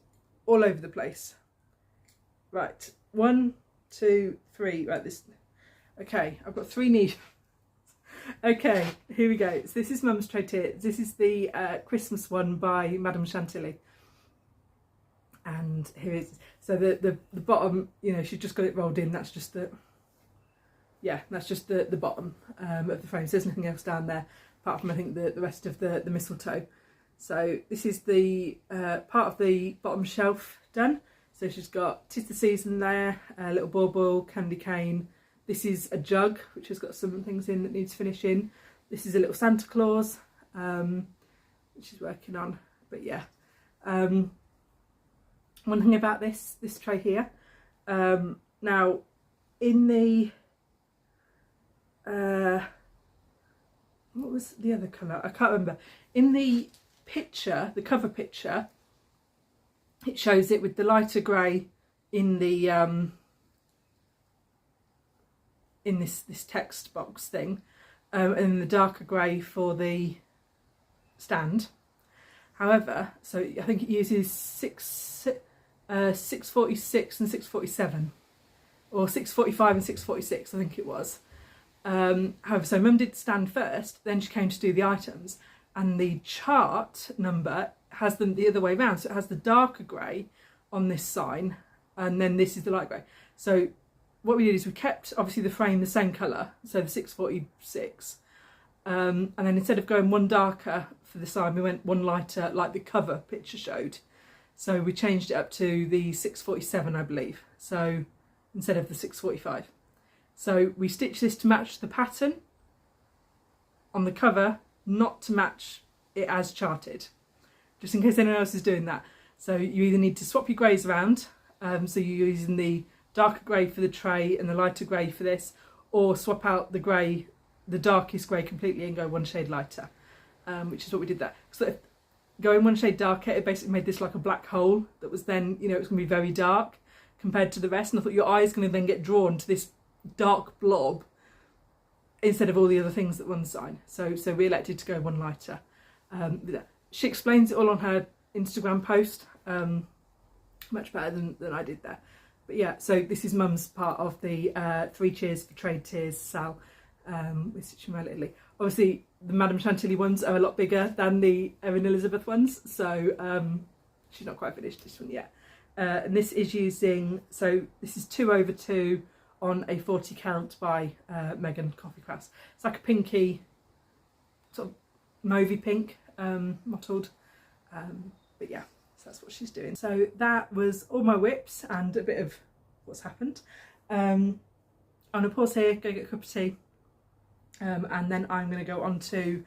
all over the place. Right, 1, 2, 3. Right, this. Okay, I've got 3 needles. Okay, here we go. So this is Mum's tray here. This is the Christmas one by Madame Chantilly. And here is, so the bottom, you know, she's just got it rolled in. That's just the, yeah, that's just the bottom of the frame. So there's nothing else down there, apart from I think the rest of the mistletoe. So this is the part of the bottom shelf done. So she's got 'Tis the Season there, a little bauble, candy cane. This is a jug, which has got some things in that needs finishing. This is a little Santa Claus, which she's working on. But yeah, one thing about this tray here, now in the, what was the other colour? I can't remember. In the picture, the cover picture, it shows it with the lighter grey in the in this text box thing, and the darker grey for the stand. However, so I think it uses 646 and 647, or 645 and 646, I think it was. However, so Mum did stand first, then she came to do the items, and the chart number has them the other way around. So it has the darker grey on this sign, and then this is the light grey. So what we did is we kept obviously the frame the same colour, so the 646, And then instead of going one darker for the side, we went one lighter like the cover picture showed. So we changed it up to the 647, I believe, so instead of the 645. So we stitched this to match the pattern on the cover, not to match it as charted, just in case anyone else is doing that. So you either need to swap your greys around, so you're using the darker grey for the tray and the lighter grey for this, or swap out the grey, the darkest grey completely and go one shade lighter, which is what we did there. So if going one shade darker, it basically made this like a black hole that was then, you know, it's going to be very dark compared to the rest. And I thought your eye is going to then get drawn to this dark blob instead of all the other things that one side. So we elected to go one lighter. She explains it all on her Instagram post, much better than I did there. But yeah, so this is Mum's part of the 3 Cheers for Trade Tears Sal with Stitching My Little Lee. Obviously, the Madame Chantilly ones are a lot bigger than the Erin Elizabeth ones, so she's not quite finished this one yet. And this is using, so this is 2/2 on a 40 count by Megan Coffee Crafts. It's like a pinky, sort of mauvey pink, mottled, but yeah, so that's what she's doing. So that was all my whips and a bit of what's happened. I'm gonna pause here, go get a cup of tea, and then I'm gonna go on to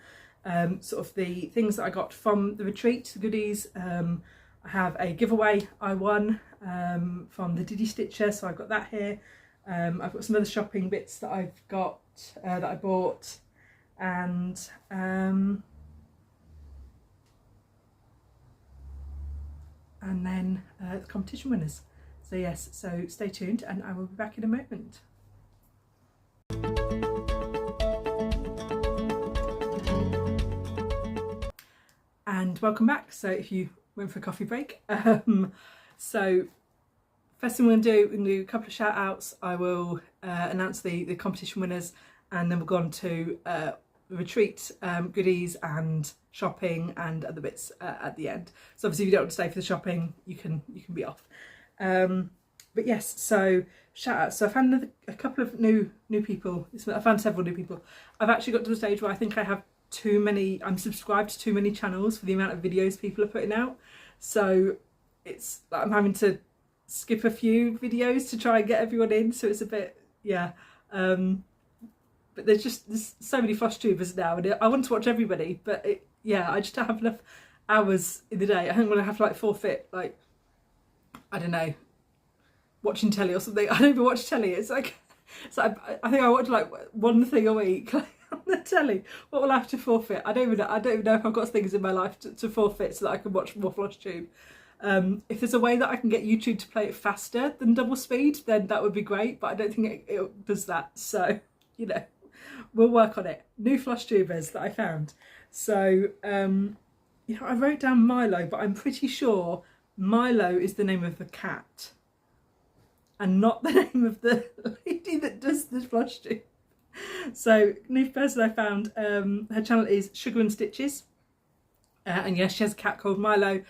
sort of the things that I got from the retreat, the goodies. I have a giveaway I won from the Diddy Stitcher, so I've got that here. I've got some other shopping bits that I've got, that I bought, and then the competition winners. So yes, so stay tuned and I will be back in a moment. And welcome back. So if you went for a coffee break, so first thing we're going to do, we're going to do a couple of shout outs. I will announce the competition winners, and then we'll go on to retreat goodies and shopping and other bits at the end. So obviously if you don't want to stay for the shopping, you can be off. But yes, so shout outs. So I found a couple of new people. I found several new people. I've actually got to the stage where I think I have too many, I'm subscribed to too many channels for the amount of videos people are putting out. So it's like I'm having to skip a few videos to try and get everyone in, so it's a bit, yeah. But there's so many Flosstubers now, and I want to watch everybody, but yeah, I just don't have enough hours in the day. I think when I have to like forfeit, like, I don't know, watching telly or something. I don't even watch telly. It's like I think I watch like one thing a week, like, on the telly. What will I have to forfeit? I don't even know if I've got things in my life to forfeit so that I can watch more Flosstube. If there's a way that I can get YouTube to play it faster than double speed, then that would be great, but I don't think it does that. So, you know, we'll work on it. New Flosstubers that I found. So, you know, I wrote down Milo, but I'm pretty sure Milo is the name of the cat and not the name of the lady that does the Flosstube. So, new person I found, her channel is Sugar and Stitches. And yes, she has a cat called Milo.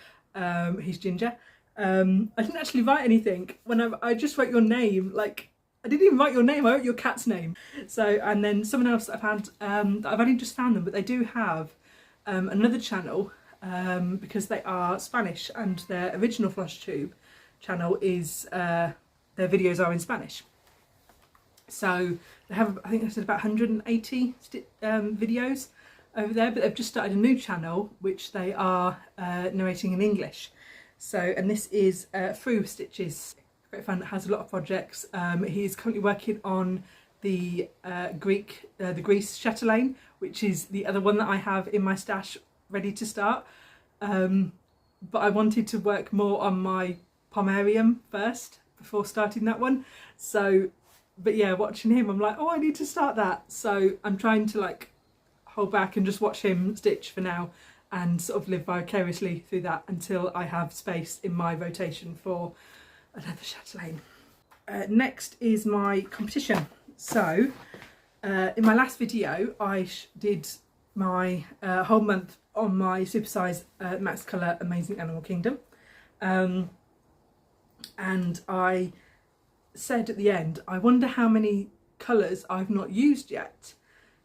He's ginger. I didn't actually write anything when I just wrote your name. Like, I didn't even write your name, I wrote your cat's name. So, and then someone else that I found, I've only just found them, but they do have another channel, because they are Spanish, and their original Flosstube channel is, their videos are in Spanish. So they have, I think they said about 180 videos over there, but they've just started a new channel which they are narrating in English. So, and this is Through Stitches. Great fan that has a lot of projects. He is currently working on the Greece chatelaine, which is the other one that I have in my stash ready to start. But I wanted to work more on my Pomerium first before starting that one. So, but yeah, watching him, I'm like, oh, I need to start that. So I'm trying to like hold back and just watch him stitch for now and sort of live vicariously through that until I have space in my rotation for another chatelaine. Next is my competition. So in my last video I did my whole month on my supersize Max Colour Amazing Animal Kingdom, and I said at the end, I wonder how many colours I've not used yet.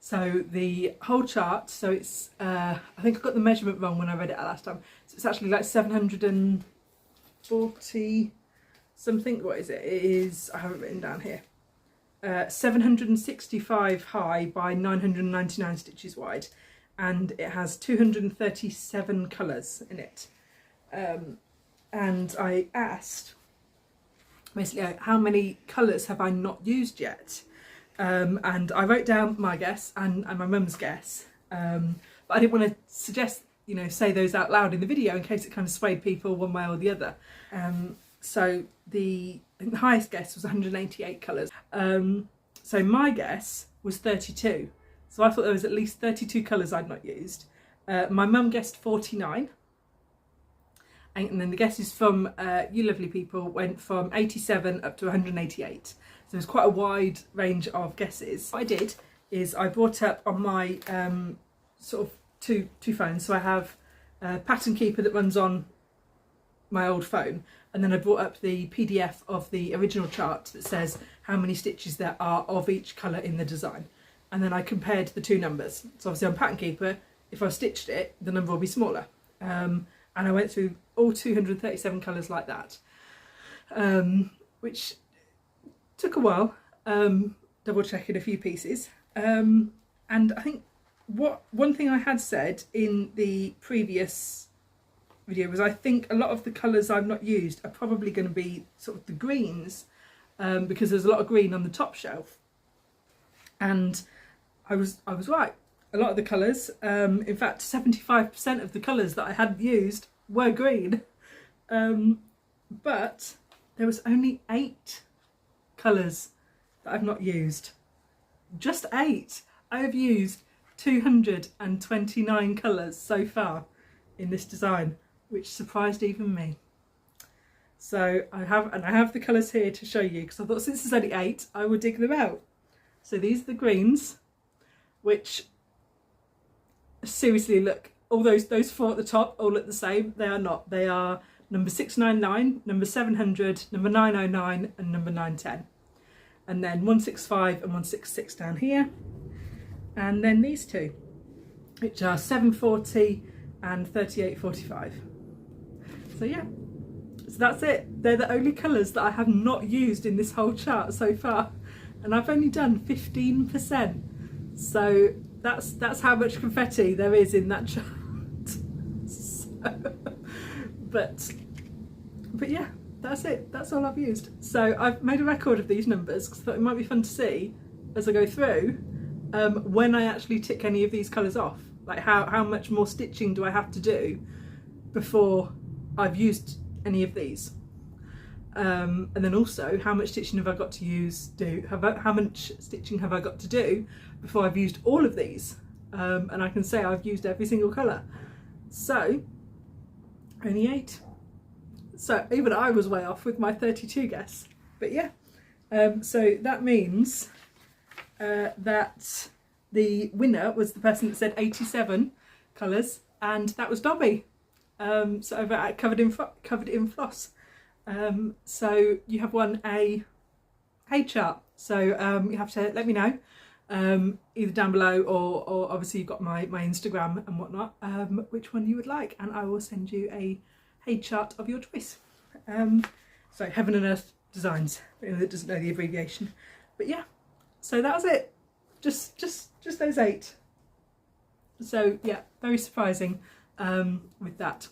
So the whole chart, so it's, I think I got the measurement wrong when I read it last time. So it's actually like 740 something. What is it? It is, I have it written down here. 765 high by 999 stitches wide. And it has 237 colours in it. And I asked, basically, how many colours have I not used yet? And I wrote down my guess and my mum's guess, but I didn't want to suggest, you know, say those out loud in the video in case it kind of swayed people one way or the other. So I think the highest guess was 188 colours. So my guess was 32. So I thought there was at least 32 colours I'd not used. My mum guessed 49. And then the guesses from you lovely people went from 87 up to 188. So there's quite a wide range of guesses. What I did is I brought up on my sort of two phones. So I have a Pattern Keeper that runs on my old phone, and then I brought up the PDF of the original chart that says how many stitches there are of each colour in the design. And then I compared the two numbers. So obviously on Pattern Keeper, if I stitched it, the number will be smaller. And I went through all 237 colours like that, which took a while, double checking a few pieces. And I think one thing I had said in the previous video was I think a lot of the colours I've not used are probably going to be sort of the greens, because there's a lot of green on the top shelf. And I was right. A lot of the colours, in fact 75% of the colours that I hadn't used were green, but there was only 8 colours that I've not used. Just 8. I have used 229 colours so far in this design, which surprised even me. So I have the colours here to show you, because I thought since there's only 8 I would dig them out. So these are the greens, which seriously, look, all those 4 at the top all look the same. They are not. They are number 699, number 700, number 909 and number 910. And then 165 and 166 down here. And then these two, which are 740 and 3845. So yeah, so that's it. They're the only colours that I have not used in this whole chart so far. And I've only done 15%. So that's how much confetti there is in that chart. So, but yeah, that's it. That's all I've used. So I've made a record of these numbers because I thought it might be fun to see as I go through when I actually tick any of these colours off. Like how much more stitching do I have to do before I've used any of these. And then also how much stitching have I got to how much stitching have I got to do before I've used all of these. And I can say I've used every single colour. So only 8. So even I was way off with my 32 guess. But yeah, so that means that the winner was the person that said 87 colours, and that was Dobby. So over at Covered in Floss. So you have won a hay chart. So you have to let me know, either down below or obviously you've got my Instagram and whatnot, which one you would like, and I will send you a hay chart of your choice. So Heaven and Earth Designs, for anyone that doesn't know the abbreviation. But yeah, so that was it. Just those 8. So yeah, very surprising with that.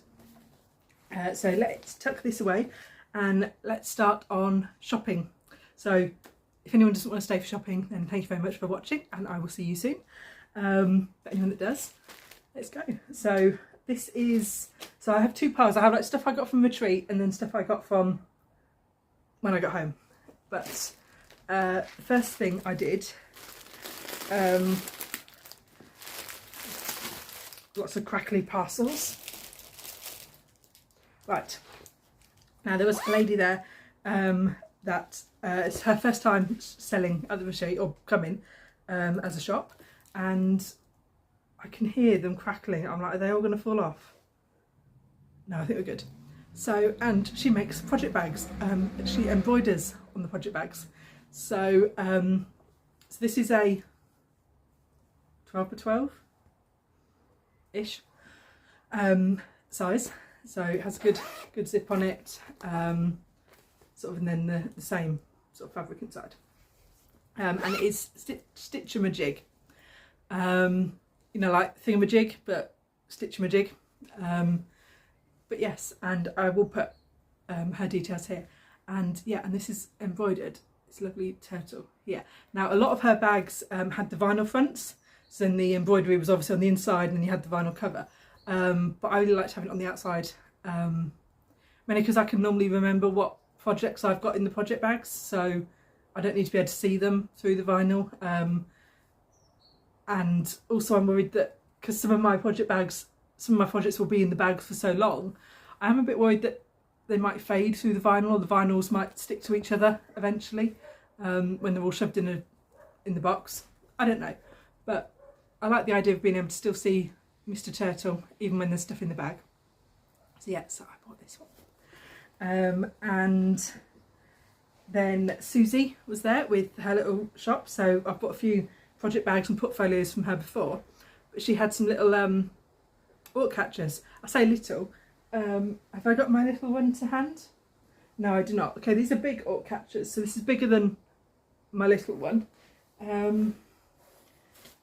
So let's tuck this away and let's start on shopping. So if anyone doesn't want to stay for shopping, then thank you very much for watching, and I will see you soon. But anyone that does, let's go. So this is, so I have 2 piles. I have like stuff I got from Retreat and then stuff I got from when I got home. But the first thing I did, lots of crackly parcels. Right, now there was a lady there that it's her first time selling at the Retreat, or coming as a shop, and I can hear them crackling. I'm like, are they all going to fall off? No, I think we're good. So, and she makes project bags. She embroiders on the project bags. So, so this is a 12 by 12 ish size, so it has a good zip on it, sort of, and then the same sort of fabric inside, and it is stitch-a-majig, you know, like thingamajig but stitch-a-majig, but yes, and I will put her details here, and yeah, and this is embroidered. It's a lovely turtle. Yeah. Now a lot of her bags had the vinyl fronts, so then the embroidery was obviously on the inside, and then you had the vinyl cover. But I really liked having it on the outside, mainly because I can normally remember what projects I've got in the project bags, so I don't need to be able to see them through the vinyl. And also I'm worried that because some of my projects will be in the bags for so long, I am a bit worried that they might fade through the vinyl, or the vinyls might stick to each other eventually, when they're all shoved in the box. I don't know, but I like the idea of being able to still see Mr. Turtle even when there's stuff in the bag. So yeah, so I bought this one. And then Susie was there with her little shop, so I've bought a few project bags and portfolios from her before, but she had some little orc catchers. I say little. Have I got my little one to hand? No, I do not. Okay, these are big orc catchers, so this is bigger than my little one.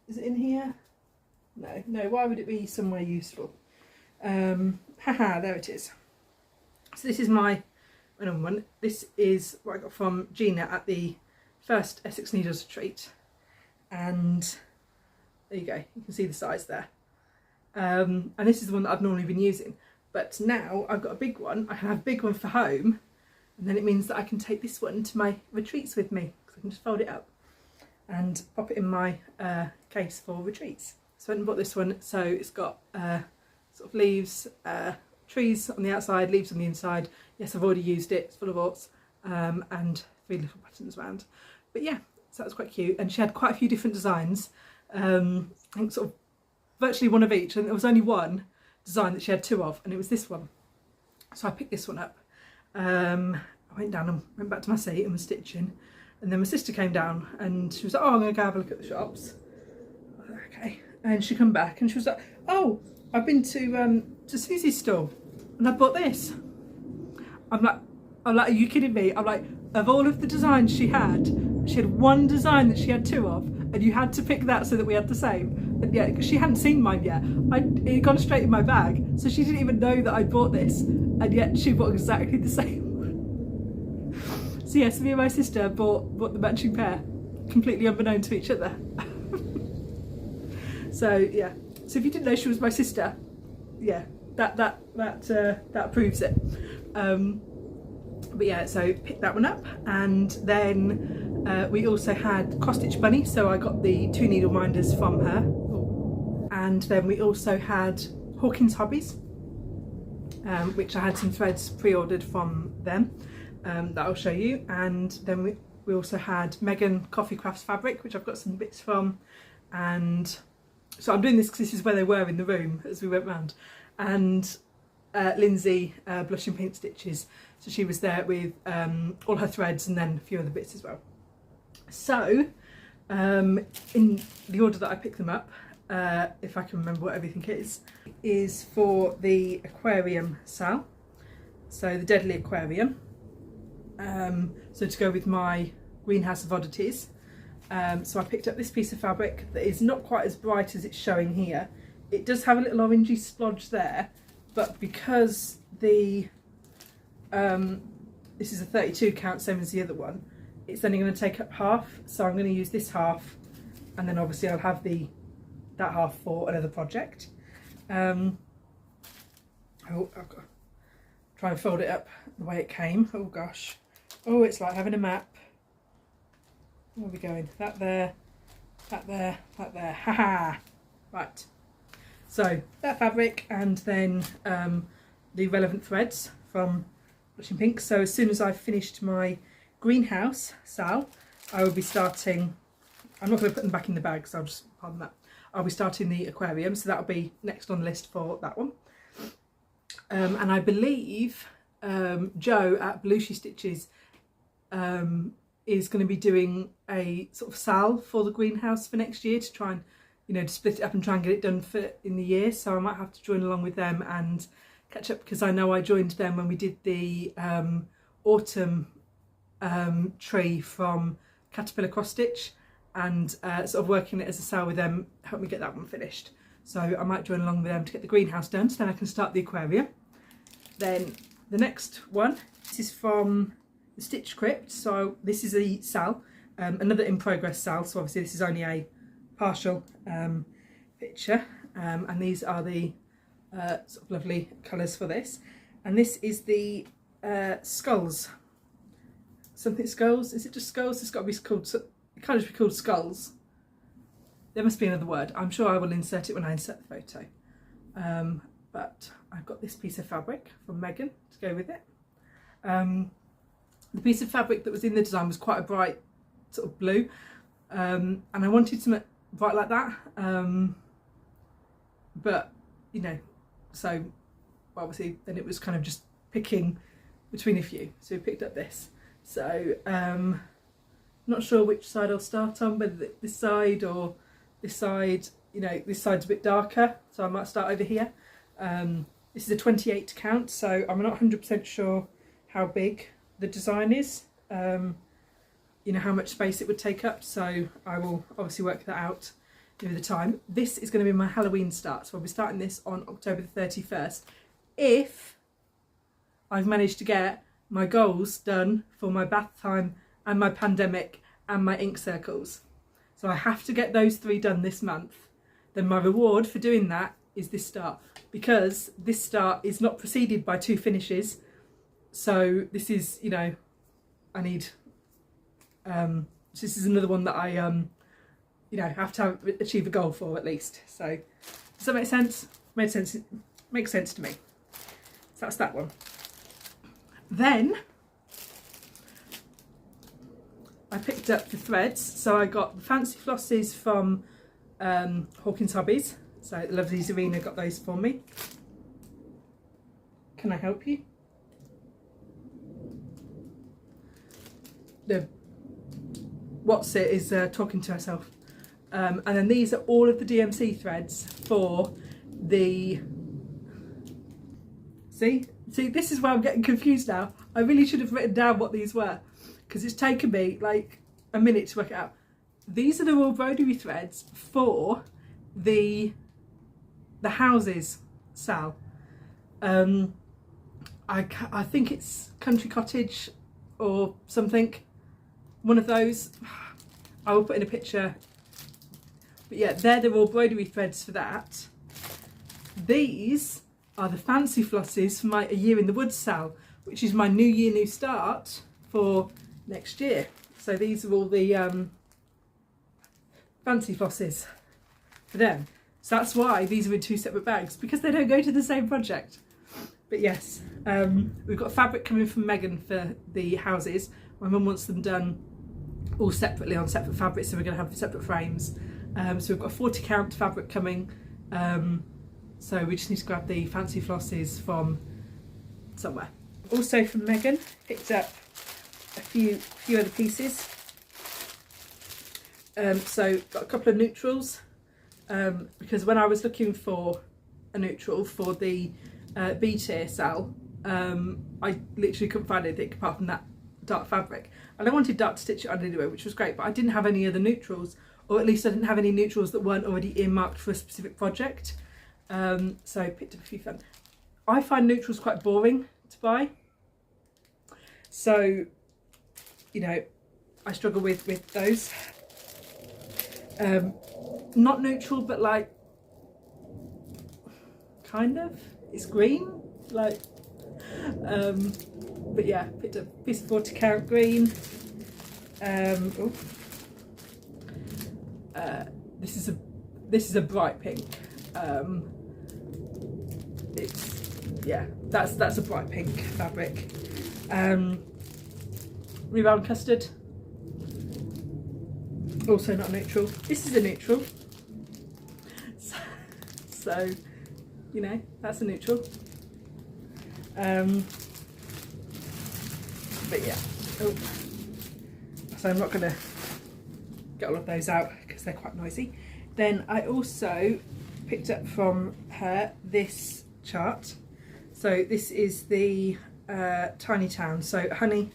Is it in here? No, why would it be somewhere useful? Haha, there it is. So this is my another one. This is what I got from Gina at the first Essex Needles retreat, and there you go, you can see the size there. And this is the one that I've normally been using, but now I've got a big one. I can have a big one for home, and then it means that I can take this one to my retreats with me, because I can just fold it up and pop it in my case for retreats. So I went and bought this one. So it's got sort of leaves, trees on the outside, leaves on the inside. Yes, I've already used it, it's full of orts, and 3 little buttons around. But yeah, so that was quite cute, and she had quite a few different designs, I think sort of virtually one of each, and there was only one design that she had 2 of, and it was this one. So I picked this one up. I went down and went back to my seat and was stitching, and then my sister came down and she was like, oh, I'm going to go have a look at the shops. I was like, okay. And she come back and she was like, oh, I've been to Susie's store and I bought this. I'm like, are you kidding me? I'm like, of all of the designs she had one design that she had 2 of, and you had to pick that so that we had the same. And yeah, because she hadn't seen mine yet. It had gone straight in my bag, so she didn't even know that I bought this, and yet she bought exactly the same. So yes, me and my sister bought the matching pair, completely unbeknown to each other. So yeah, so if you didn't know she was my sister, yeah, that proves it. But yeah, so picked that one up, and then we also had Cross Stitch Bunny, so I got the 2 needle minders from her. And then we also had Hawkins Hobbies, which I had some threads pre-ordered from them, that I'll show you. And then we also had Megan Coffee Crafts Fabric, which I've got some bits from. And so I'm doing this because this is where they were in the room as we went round. And Lindsay Blushing Pink Stitches, so she was there with all her threads and then a few other bits as well. So in the order that I picked them up, if I can remember what everything is for the aquarium sal, so the Deadly Aquarium, so to go with my Greenhouse of Oddities. So I picked up this piece of fabric that is not quite as bright as it's showing here. It does have a little orangey splodge there, but because the this is a 32 count, same as the other one, it's only going to take up half, so I'm going to use this half, and then obviously I'll have that half for another project. Oh, I've got to try and fold it up the way it came. Oh gosh, oh, it's like having a map. Where are we going? That there, that there, that there. Haha. Right. So that fabric, and then the relevant threads from Blushing Pink. So as soon as I've finished my greenhouse sal, I will be starting. I'm not going to put them back in the bag, so I'll just pardon that. I'll be starting the aquarium, so that'll be next on the list for that one. And I believe Jo at Belushi Stitches is going to be doing a sort of sal for the greenhouse for next year to try and you know, to split it up and try and get it done for in the year. So I might have to join along with them and catch up, because I know I joined them when we did the autumn tree from Caterpillar Cross Stitch, and sort of working it as a sale with them helped me get that one finished. So I might join along with them to get the greenhouse done, so then I can start the aquarium. Then the next one, this is from the Stitch Crypt. So this is a sal, another in progress sal. So obviously this is only a partial picture, and these are the sort of lovely colours for this. And this is the skulls. Something skulls. Is it just skulls? It's got to be called. It can't just be called skulls. There must be another word. I'm sure I will insert it when I insert the photo. But I've got this piece of fabric from Megan to go with it. The piece of fabric that was in the design was quite a bright sort of blue, and I wanted something bright like that. But you know, so obviously then it was kind of just picking between a few. So we picked up this. So not sure which side I'll start on, whether this side or this side. You know, this side's a bit darker, so I might start over here. This is a 28 count, so I'm not 100% sure how big the design is. You know, how much space it would take up, so I will obviously work that out over the time. This is going to be my Halloween start, so I'll be starting this on October the 31st, if I've managed to get my goals done for my bath time and my pandemic and my ink circles. So I have to get those 3 done this month. Then my reward for doing that is this start, because this start is not preceded by 2 finishes. So this is, you know, I need, this is another one that I, you know, have to achieve a goal for at least. So does that make sense? Made sense, makes sense to me. So that's that one. Then I picked up the threads. So I got the fancy flosses from Hawkins Hobbies. So the lovely Zarina got those for me. Can I help you? No. What's it is talking to herself. And then these are all of the DMC threads for the... See, this is where I'm getting confused now. I really should have written down what these were, because it's taken me like a minute to work it out. These are the raw broderie threads for the houses, Sal. I think it's Country Cottage or something. One of those. I will put in a picture. But yeah, they're the raw broderie threads for that. These are the fancy flosses for my A Year in the Woods Sal, which is my new year, new start for next year. So these are all the fancy flosses for them. So that's why these are in 2 separate bags, because they don't go to the same project. But yes, we've got fabric coming from Megan for the houses. My mum wants them done all separately on separate fabrics, so we're going to have separate frames. So we've got a 40 count fabric coming. So we just need to grab the fancy flosses from somewhere. Also from Megan, picked up a few other pieces. So got a couple of neutrals, because when I was looking for a neutral for the B tier Sal, I literally couldn't find anything apart from that dark fabric, and I wanted dark to stitch it on anyway, which was great, but I didn't have any other neutrals, or at least I didn't have any neutrals that weren't already earmarked for a specific project. So I picked up a few fun. I find neutrals quite boring to buy, so you know, I struggle with those. Not neutral, but like kind of, it's green, like but yeah, picked up a piece of 40 carat green. This is a bright pink. It's, yeah, that's a bright pink fabric. Rebound custard, also not neutral. This is a neutral, so you know, that's a neutral. But yeah, so I'm not going to get all of those out because they're quite noisy. Then I also picked up from her this chart. So this is the Tiny Town. So Honey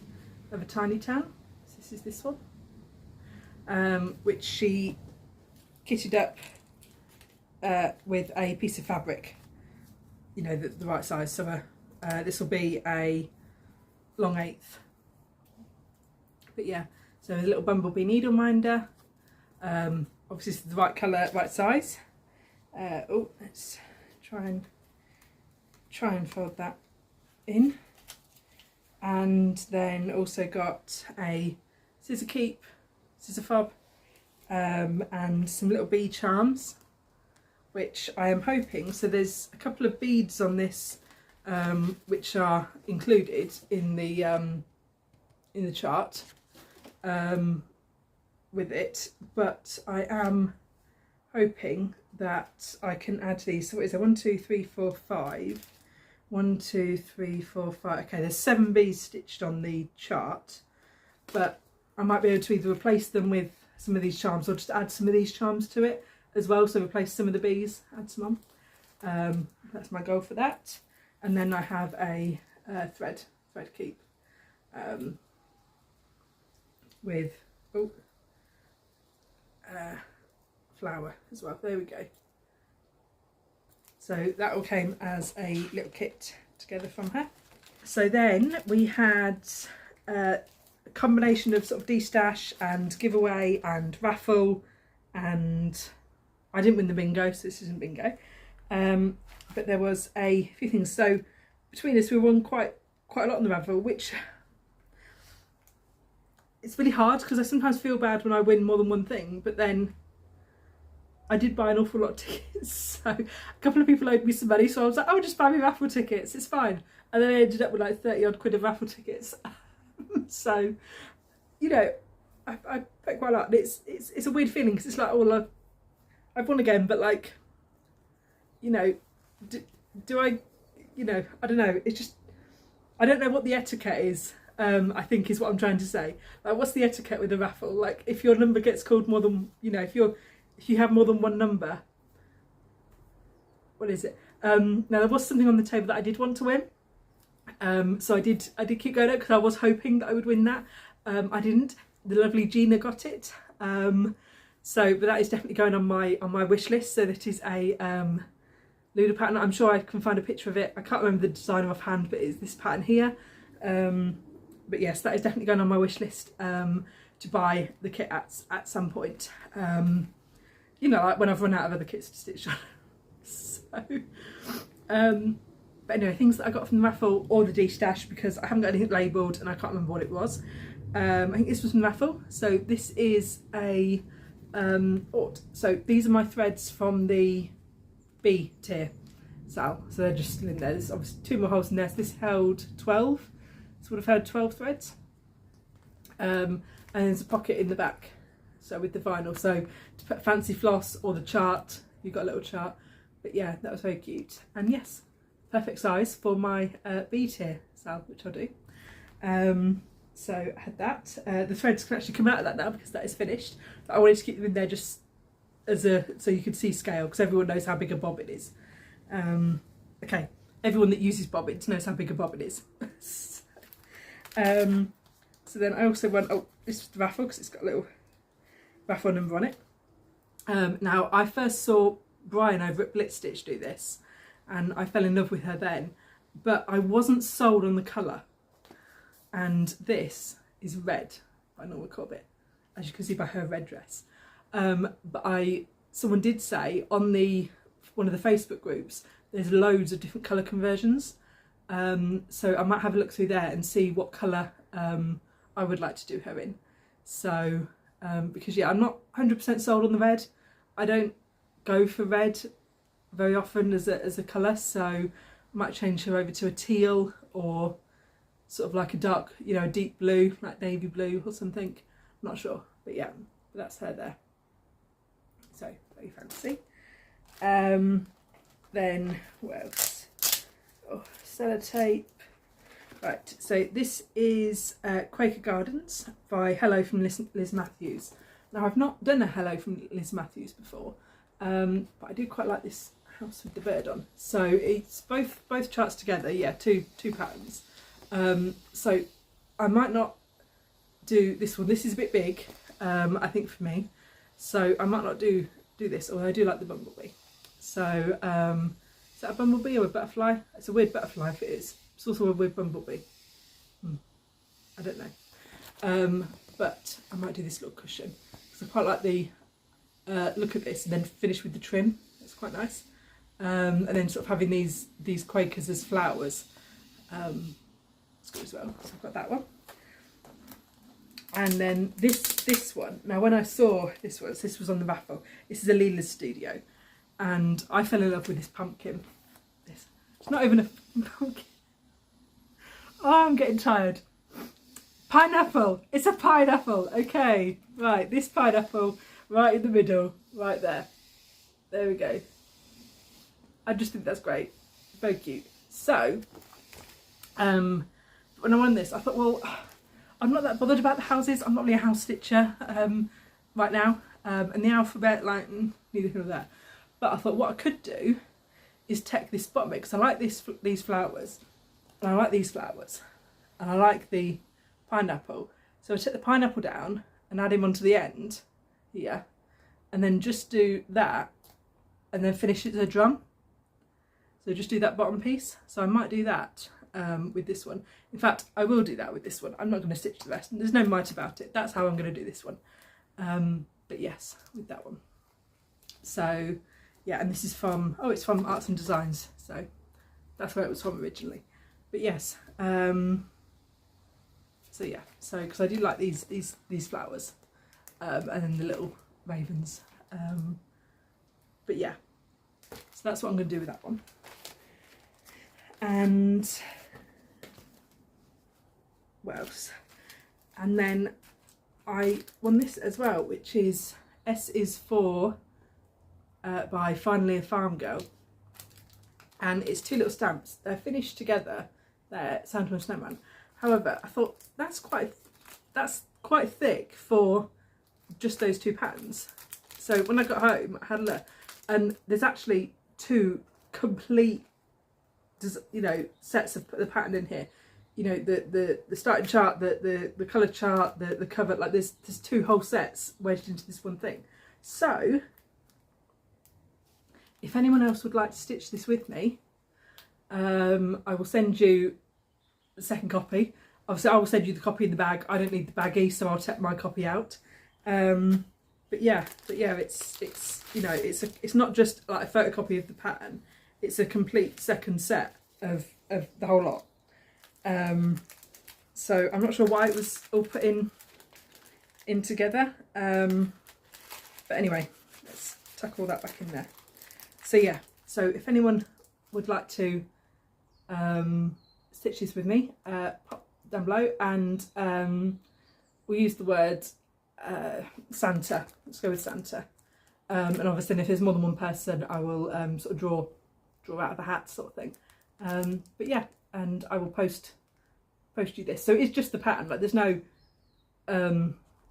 of a Tiny Town. So this is this one, which she kitted up with a piece of fabric, you know, the right size. So this will be a long 1/8. But yeah, so a little bumblebee needle minder. Obviously this is the right colour, right size. Oh, let's try and fold that in. And then also got a scissor keep, scissor fob, and some little bead charms, which I am hoping, so there's a couple of beads on this which are included in the chart with it, but I am hoping that I can add these. So what is there? 1, 2, 3, 4, 5. 1, 2, 3, 4, 5. Okay, there's 7 bees stitched on the chart, but I might be able to either replace them with some of these charms or just add some of these charms to it as well. So replace some of the bees, add some on. That's my goal for that. And then I have a thread keep with flower as well. There we go. So that all came as a little kit together from her. So then we had a combination of sort of de-stash and giveaway and raffle, and I didn't win the bingo, so this isn't bingo. But there was a few things. So between us we won quite a lot on the raffle, which it's really hard because I sometimes feel bad when I win more than one thing, but then I did buy an awful lot of tickets, so a couple of people owed me some money, so I was like, oh, just buy me raffle tickets, it's fine. And then I ended up with like 30 odd quid of raffle tickets. So, you know, I bet quite a lot. It's a weird feeling because it's like, oh, well, I've won again, but like, you know, do I, you know, I don't know. It's just, I don't know what the etiquette is. I think is what I'm trying to say. Like, what's the etiquette with a raffle? Like, if your number gets called more than, you know, if you have more than one number, what is it? Now there was something on the table that I did want to win, so I did keep going because I was hoping that I would win that. I didn't. The lovely Gina got it. So, but that is definitely going on my wish list. So that is a Luda pattern. I'm sure I can find a picture of it. I can't remember the design offhand, but it's this pattern here. But yes, that is definitely going on my wish list to buy the kit at some point. You know, like when I've run out of other kits to stitch on. So, but anyway, things that I got from the raffle or the de-stash, because I haven't got anything labelled and I can't remember what it was. I think this was from the raffle. So this is a so these are my threads from the B tier sal. So they're just still in there. There's obviously 2 more holes in there. So this held 12. This would have held 12 threads. And there's a pocket in the back. So with the vinyl, so to put fancy floss or the chart, you've got a little chart. But yeah, that was very cute. And yes, perfect size for my B tier sal, which I'll do. So I had that. The threads can actually come out of that now because that is finished. But I wanted to keep them in there just as so you could see scale, because everyone knows how big a bobbin is. Okay, everyone that uses bobbins knows how big a bobbin is. So then I also went, oh, this was the raffle because it's got a little raffle number on it. Now I first saw Brian over at Blitz Stitch do this and I fell in love with her then, but I wasn't sold on the colour. And this is red by Norma Corbett, as you can see by her red dress. But someone did say on one of the Facebook groups, there's loads of different colour conversions. So I might have a look through there and see what colour I would like to do her in. So, because yeah, I'm not 100% sold on the red. I don't go for red very often as a colour, so I might change her over to a teal or sort of like a dark, you know, a deep blue, like navy blue or something. I'm not sure, but yeah, that's her there. So, very fancy. Then, what else? Oh, sellotape. Right, so this is Quaker Gardens by Hello from Liz Matthews, Now I've not done a hello from Liz Matthews before, but I do quite like this house with the bird on. So it's both charts together, yeah, two patterns. So I might not do this one. This is a bit big, I think, for me. So I might not do this, although I do like the bumblebee. So is that a bumblebee or a butterfly? It's a weird butterfly if it is. It's also a weird bumblebee. I don't know. But I might do this little cushion because I quite like the look at this, and then finish with the trim. It's quite nice. And then sort of having these Quakers as flowers. It's good as well. So I've got that one. And then this one. Now when I saw this was on the raffle. This is a Leela's Studio, and I fell in love with this pumpkin. It's not even a pumpkin. Oh, I'm getting tired. Pineapple. It's a pineapple. Okay, right. This pineapple right in the middle, right there. There we go. I just think that's great. Very cute. So, when I won this, I thought, well, I'm not that bothered about the houses. I'm not really a house stitcher right now. And the alphabet, like, neither here nor there. But I thought what I could do is take this bottom bit, because I like these flowers, and I like these flowers, and I like the pineapple. So I take the pineapple down and add him onto the end here, and then just do that, and then finish it as a drum. So just do that bottom piece. So I might do that with this one. In fact, I will do that with this one. I'm not going to stitch the rest. There's no might about it. That's how I'm going to do this one. But yes, with that one. So yeah, and this is from, oh, it's from Arts and Designs. So that's where it was from originally. But yes, so yeah, so because I do like these flowers, and then the little ravens. But yeah, so that's what I'm going to do with that one. And what else? And then I won this as well, which is S is For by Finally a Farm Girl. And it's two little stamps. They're finished together. They're Santa and Snowman. However, I thought that's quite thick for just those two patterns. So when I got home, I had a look, and there's actually two complete, you know, sets of the pattern in here. You know, the starting chart, the colour chart, the cover, like there's two whole sets wedged into this one thing. So if anyone else would like to stitch this with me, I will send you the second copy. Obviously I will send you the copy in the bag. I don't need the baggie, so I'll take my copy out. But yeah, it's you know, it's not just like a photocopy of the pattern. It's a complete second set of the whole lot. So I'm not sure why it was all put in together. But anyway, let's tuck all that back in there. So yeah, so if anyone would like to stitch this with me, pop down below, and we'll use the word Santa. Let's go with Santa. And obviously if there's more than one person, I will sort of draw out of a hat sort of thing. But yeah, and I will post you this. So it's just the pattern, like there's no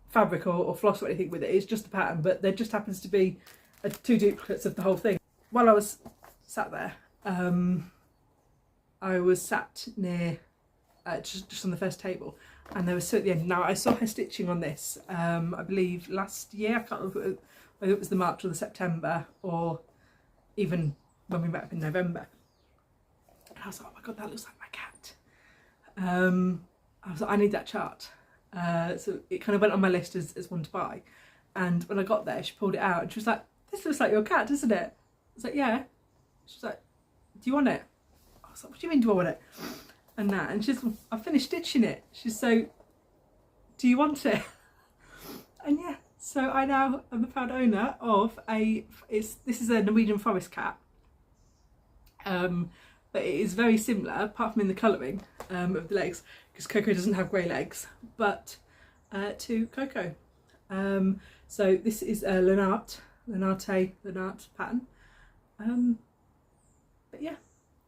fabric or floss or anything with it. It's just the pattern, but there just happens to be two duplicates of the whole thing. While I was sat there, I was sat near just on the first table, and there was Sue at the end. Now I saw her stitching on this, I believe last year. I can't remember whether it was the March or the September, or even when we met up in November. And I was like, oh my god, that looks like my cat. I was like, I need that chart. So it kind of went on my list as one to buy. And when I got there, she pulled it out and she was like, this looks like your cat, doesn't it? I was like, yeah. She was like, do you want it? I was like, what do you mean, do I want it? And that, and she's, I finished stitching it. She's so, do you want it? And yeah, so I now am the proud owner of this is a Norwegian forest cat. But it is very similar, apart from in the colouring of the legs, because Coco doesn't have grey legs, but to Coco. So this is a Lenart pattern. But yeah,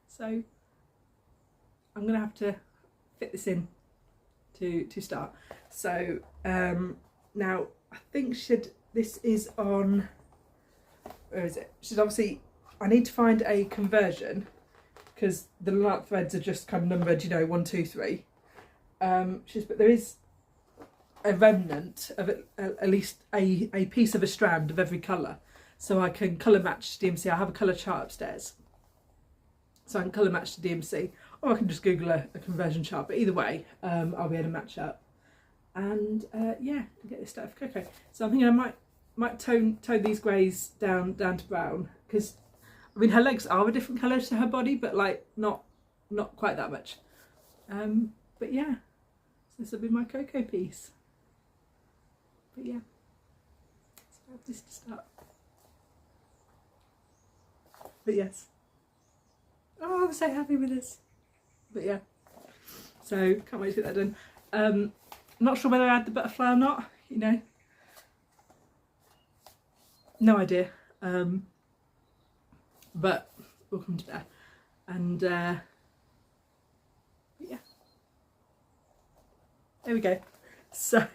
so I'm going to have to fit this in to start. So now I think this is on, where is it? She's obviously, I need to find a conversion because the lilac threads are just kind of numbered, you know, 1, 2, 3. But there is a remnant of at least a piece of a strand of every colour, so I can colour match DMC. I have a colour chart upstairs, so I can colour match to DMC, or I can just Google a conversion chart. But either way, I'll be able to match up, and yeah, get this stuff. Okay, so I'm thinking I might tone these greys down to brown, because I mean her legs are a different colour to her body, but like not quite that much. But yeah, so this will be my cocoa piece. But yeah, so I have this to start. But yes, oh, I'm so happy with this. But yeah, so can't wait to get that done. Not sure whether I add the butterfly or not, you know, no idea. But we'll come to that. And yeah, there we go. So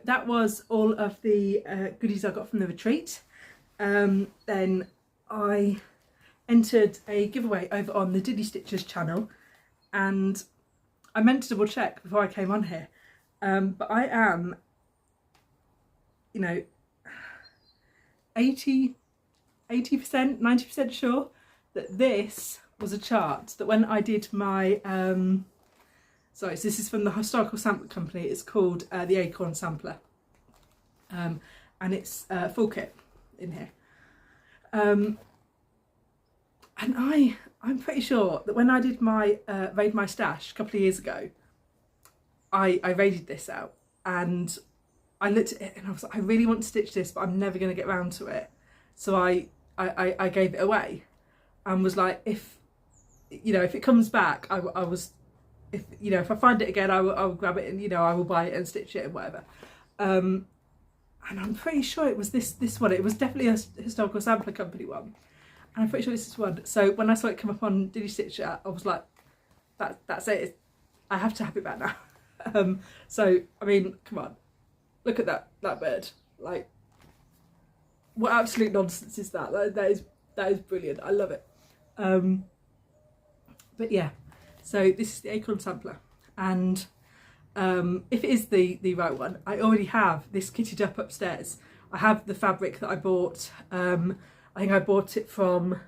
that was all of the goodies I got from the retreat. Then I entered a giveaway over on the Diddy Stitchers channel, and I meant to double check before I came on here, but I am, you know, 80%, 90% sure that this was a chart that when I did my sorry, so this is from the Historical Sampler Company. It's called the Acorn Sampler, and it's a full kit in here. And I'm pretty sure that when I did my raid my stash a couple of years ago, I raided this out, and I looked at it and I was like, I really want to stitch this, but I'm never going to get around to it. So I gave it away, and was like, if you know, if it comes back, if you know, if I find it again, I will grab it, and you know, I will buy it and stitch it and whatever. And I'm pretty sure it was this one. It was definitely a Historical Sampler Company one, and I'm pretty sure this is one. So when I saw it come up on Diddy Stitcher, I was like, that's it. I have to have it back now. So I mean, come on, look at that bird. Like, what absolute nonsense is that? That is brilliant. I love it. But yeah. So this is the Acorn Sampler, and if it is the right one, I already have this kitted up upstairs. I have the fabric that I bought. I think I bought it from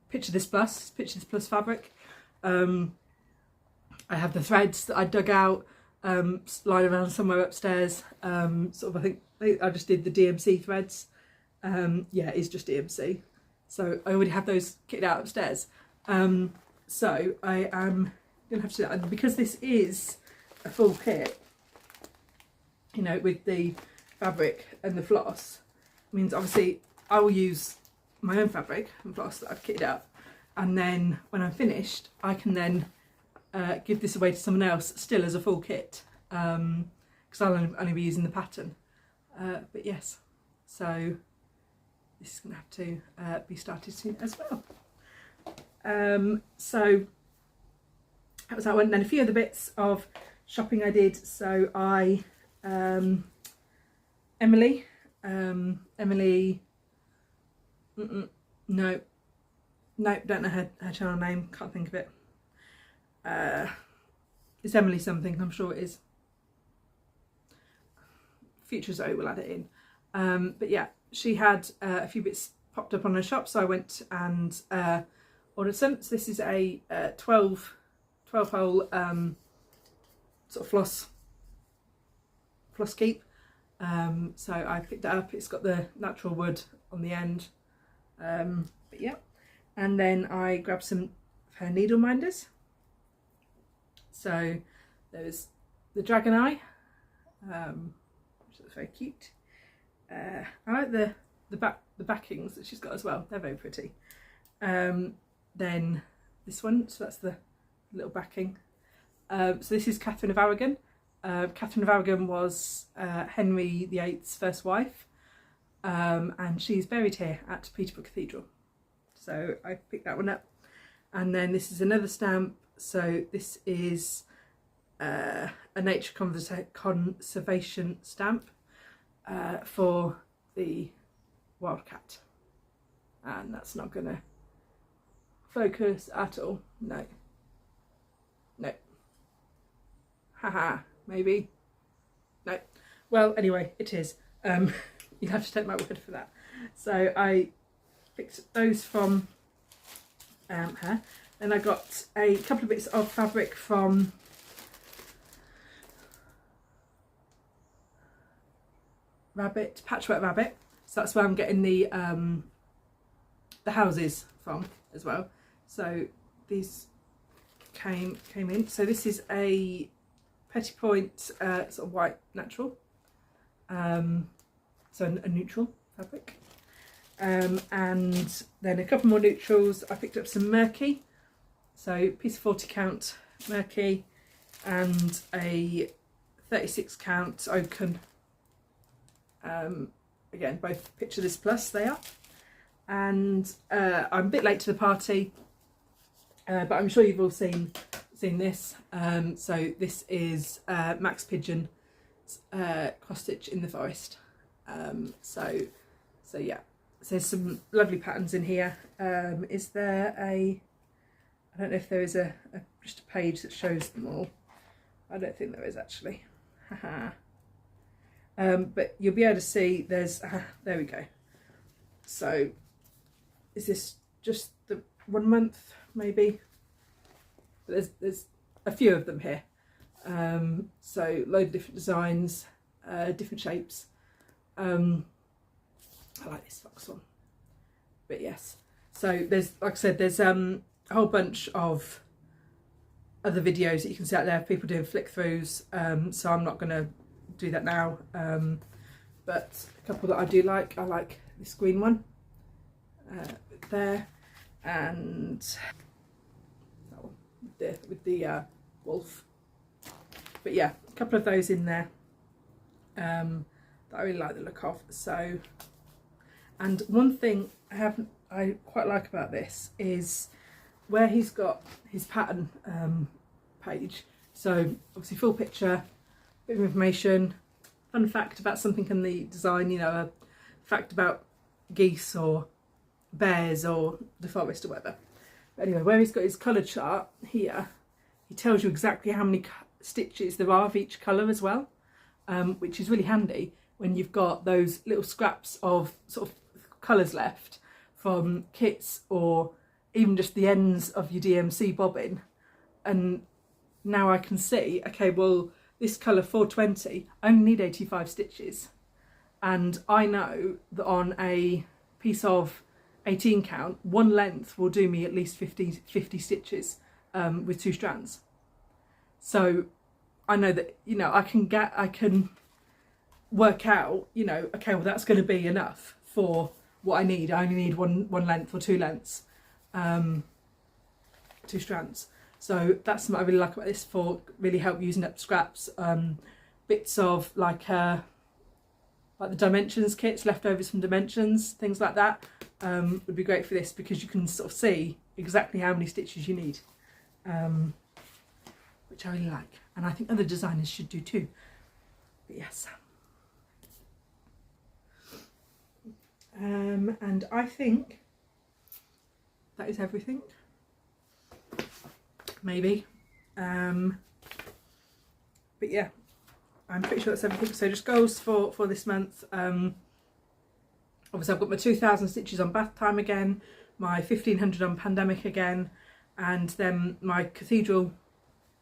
Picture This Plus fabric. I have the threads that I dug out, lying around somewhere upstairs. Sort of, I think I just did the DMC threads. Yeah, it's just DMC. So I already have those kitted out upstairs. So I am gonna have to do that. And because this is a full kit, you know, with the fabric and the floss, means obviously I will use my own fabric and floss that I've kitted out. And then when I'm finished, I can then give this away to someone else still as a full kit, because I'll only be using the pattern. But yes, so this is going to have to be started soon as well. So that was that one. And then a few other bits of shopping I did. So I, Emily, no, don't know her channel name, can't think of it. It's Emily something, I'm sure it is. Future Zoe will add it in. But yeah, she had a few bits popped up on her shop, so I went and ordered some. So this is a 12 hole sort of floss keep. So I picked it up. It's got the natural wood on the end. But yeah, and then I grabbed some of her needle minders. So there's the dragon eye, which looks very cute. I like the backings that she's got as well. They're very pretty. Then this one, so that's the little backing. So this is Catherine of Aragon. Catherine of Aragon was Henry VIII's first wife, and she's buried here at Peterborough Cathedral. So I picked that one up. And then this is another stamp. So this is a nature conservation stamp for the wildcat, and that's not going to focus at all. No, haha, maybe, no. Well, anyway, it is. You'll have to take my word for that. So I picked those from her. Then I got a couple of bits of fabric from Patchwork Rabbit. So that's where I'm getting the houses from as well. So these came in. So this is a Petit Point sort of white natural. So a neutral fabric. And then a couple more neutrals. I picked up some murky. So piece of 40 count murky and a 36 count oaken. Again, both Picture This Plus they are. And I'm a bit late to the party, but I'm sure you've all seen this. So this is Max Pigeon cross stitch in the forest. So yeah, so there's some lovely patterns in here. Is there a, I don't know if there is just a page that shows them all. I don't think there is actually. But you'll be able to see there's, there we go. So is this just the 1 month maybe? There's a few of them here. So load of different designs, different shapes. I like this fox one, but yes. So there's, like I said, there's a whole bunch of other videos that you can see out there of people doing flick throughs. So I'm not going to do that now. But a couple that I do like. I like this green one there, and that one with the wolf. But yeah, a couple of those in there that I really like the look of. So, and one thing I quite like about this is where he's got his pattern page. So obviously full picture, bit of information, fun fact about something in the design, you know, a fact about geese or bears or the forest or whatever. But anyway, where he's got his colour chart here, he tells you exactly how many stitches there are of each colour as well, which is really handy when you've got those little scraps of sort of colours left from kits or even just the ends of your DMC bobbin. And now I can see, okay, well, this colour 420, I only need 85 stitches. And I know that on a piece of 18 count, one length will do me at least 50 stitches with 2 strands. So I know that, you know, I can work out, you know, okay, well, that's going to be enough for what I need. I only need one length or 2 lengths, 2 strands. So that's what I really like about this, for really help using up scraps, bits of like the dimensions kits, leftovers from dimensions, things like that, would be great for this, because you can sort of see exactly how many stitches you need, which I really like, and I think other designers should do too. But yes. And I think that is everything. Maybe. But yeah, I'm pretty sure that's everything. So just goals for this month. Obviously I've got my 2,000 stitches on bath time again, my 1,500 on pandemic again, and then my cathedral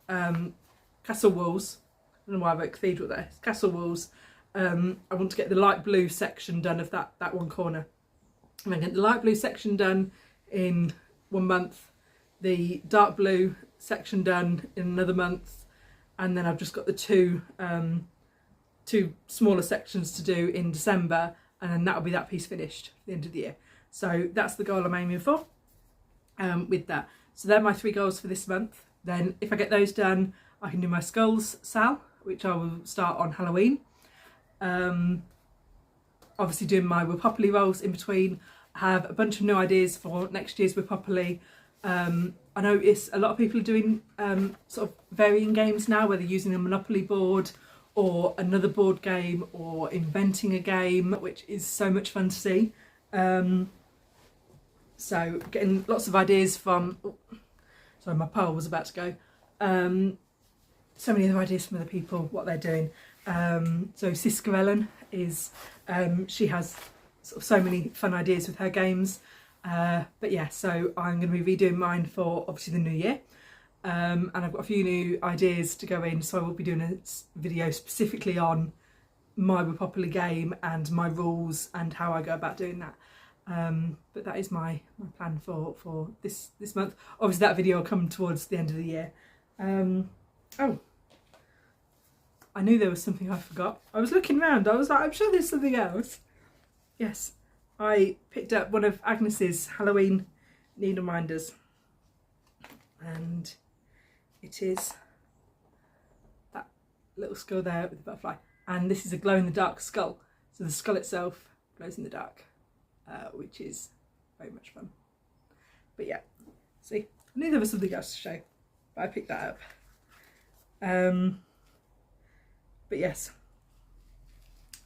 castle walls. I don't know why I wrote cathedral there. It's castle walls. I want to get the light blue section done of that one corner. I'm going to get the light blue section done in 1 month, the dark blue section done in another month, and then I've just got the two smaller sections to do in December, and then that'll be that piece finished at the end of the year. So that's the goal I'm aiming for with that. So they're my 3 goals for this month. Then if I get those done, I can do my skulls sal, which I will start on Halloween. Obviously doing my Wopopoly rolls in between. I have a bunch of new ideas for next year's Wopopoly. I I notice a lot of people are doing sort of varying games now, whether using a Monopoly board or another board game or inventing a game, which is so much fun to see. So getting lots of ideas from, sorry, my pole was about to go. So many other ideas from other people, what they're doing. So Siska Ellen is, she has sort of so many fun ideas with her games. But yeah, so I'm going to be redoing mine for obviously the new year. And I've got a few new ideas to go in, so I will be doing a video specifically on my Monopoly game and my rules and how I go about doing that. But that is my plan for this month. Obviously that video will come towards the end of the year. Oh, I knew there was something I forgot. I was looking around, I was like, I'm sure there's something else. Yes, I picked up one of Agnes's Halloween needle minders, and it is that little skull there with the butterfly, and this is a glow-in-the-dark skull, so the skull itself glows in the dark, which is very much fun. But yeah, see, I knew there was something else to show, but I picked that up. But yes,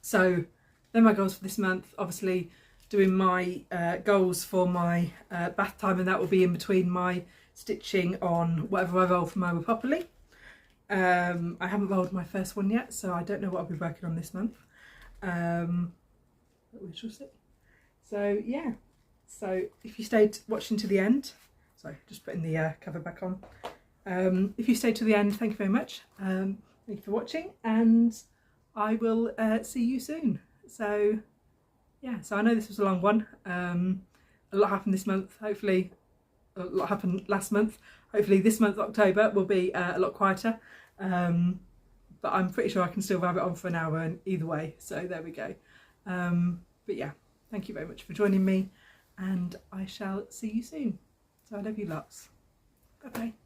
so then my goals for this month, obviously doing my goals for my bath time, and that will be in between my stitching on whatever I roll for my Monopoly. I haven't rolled my first one yet, so I don't know what I'll be working on this month. But we shall see. So yeah, so if you stayed watching to the end, sorry, just putting the cover back on. If you stayed to the end, thank you very much. Thank you for watching, and I will see you soon. So yeah, so I know this was a long one. A lot happened this month. Hopefully, a lot happened last month. Hopefully this month, October, will be a lot quieter. But I'm pretty sure I can still have it on for an hour and either way. So there we go. But yeah, thank you very much for joining me, and I shall see you soon. So I love you lots. Bye bye.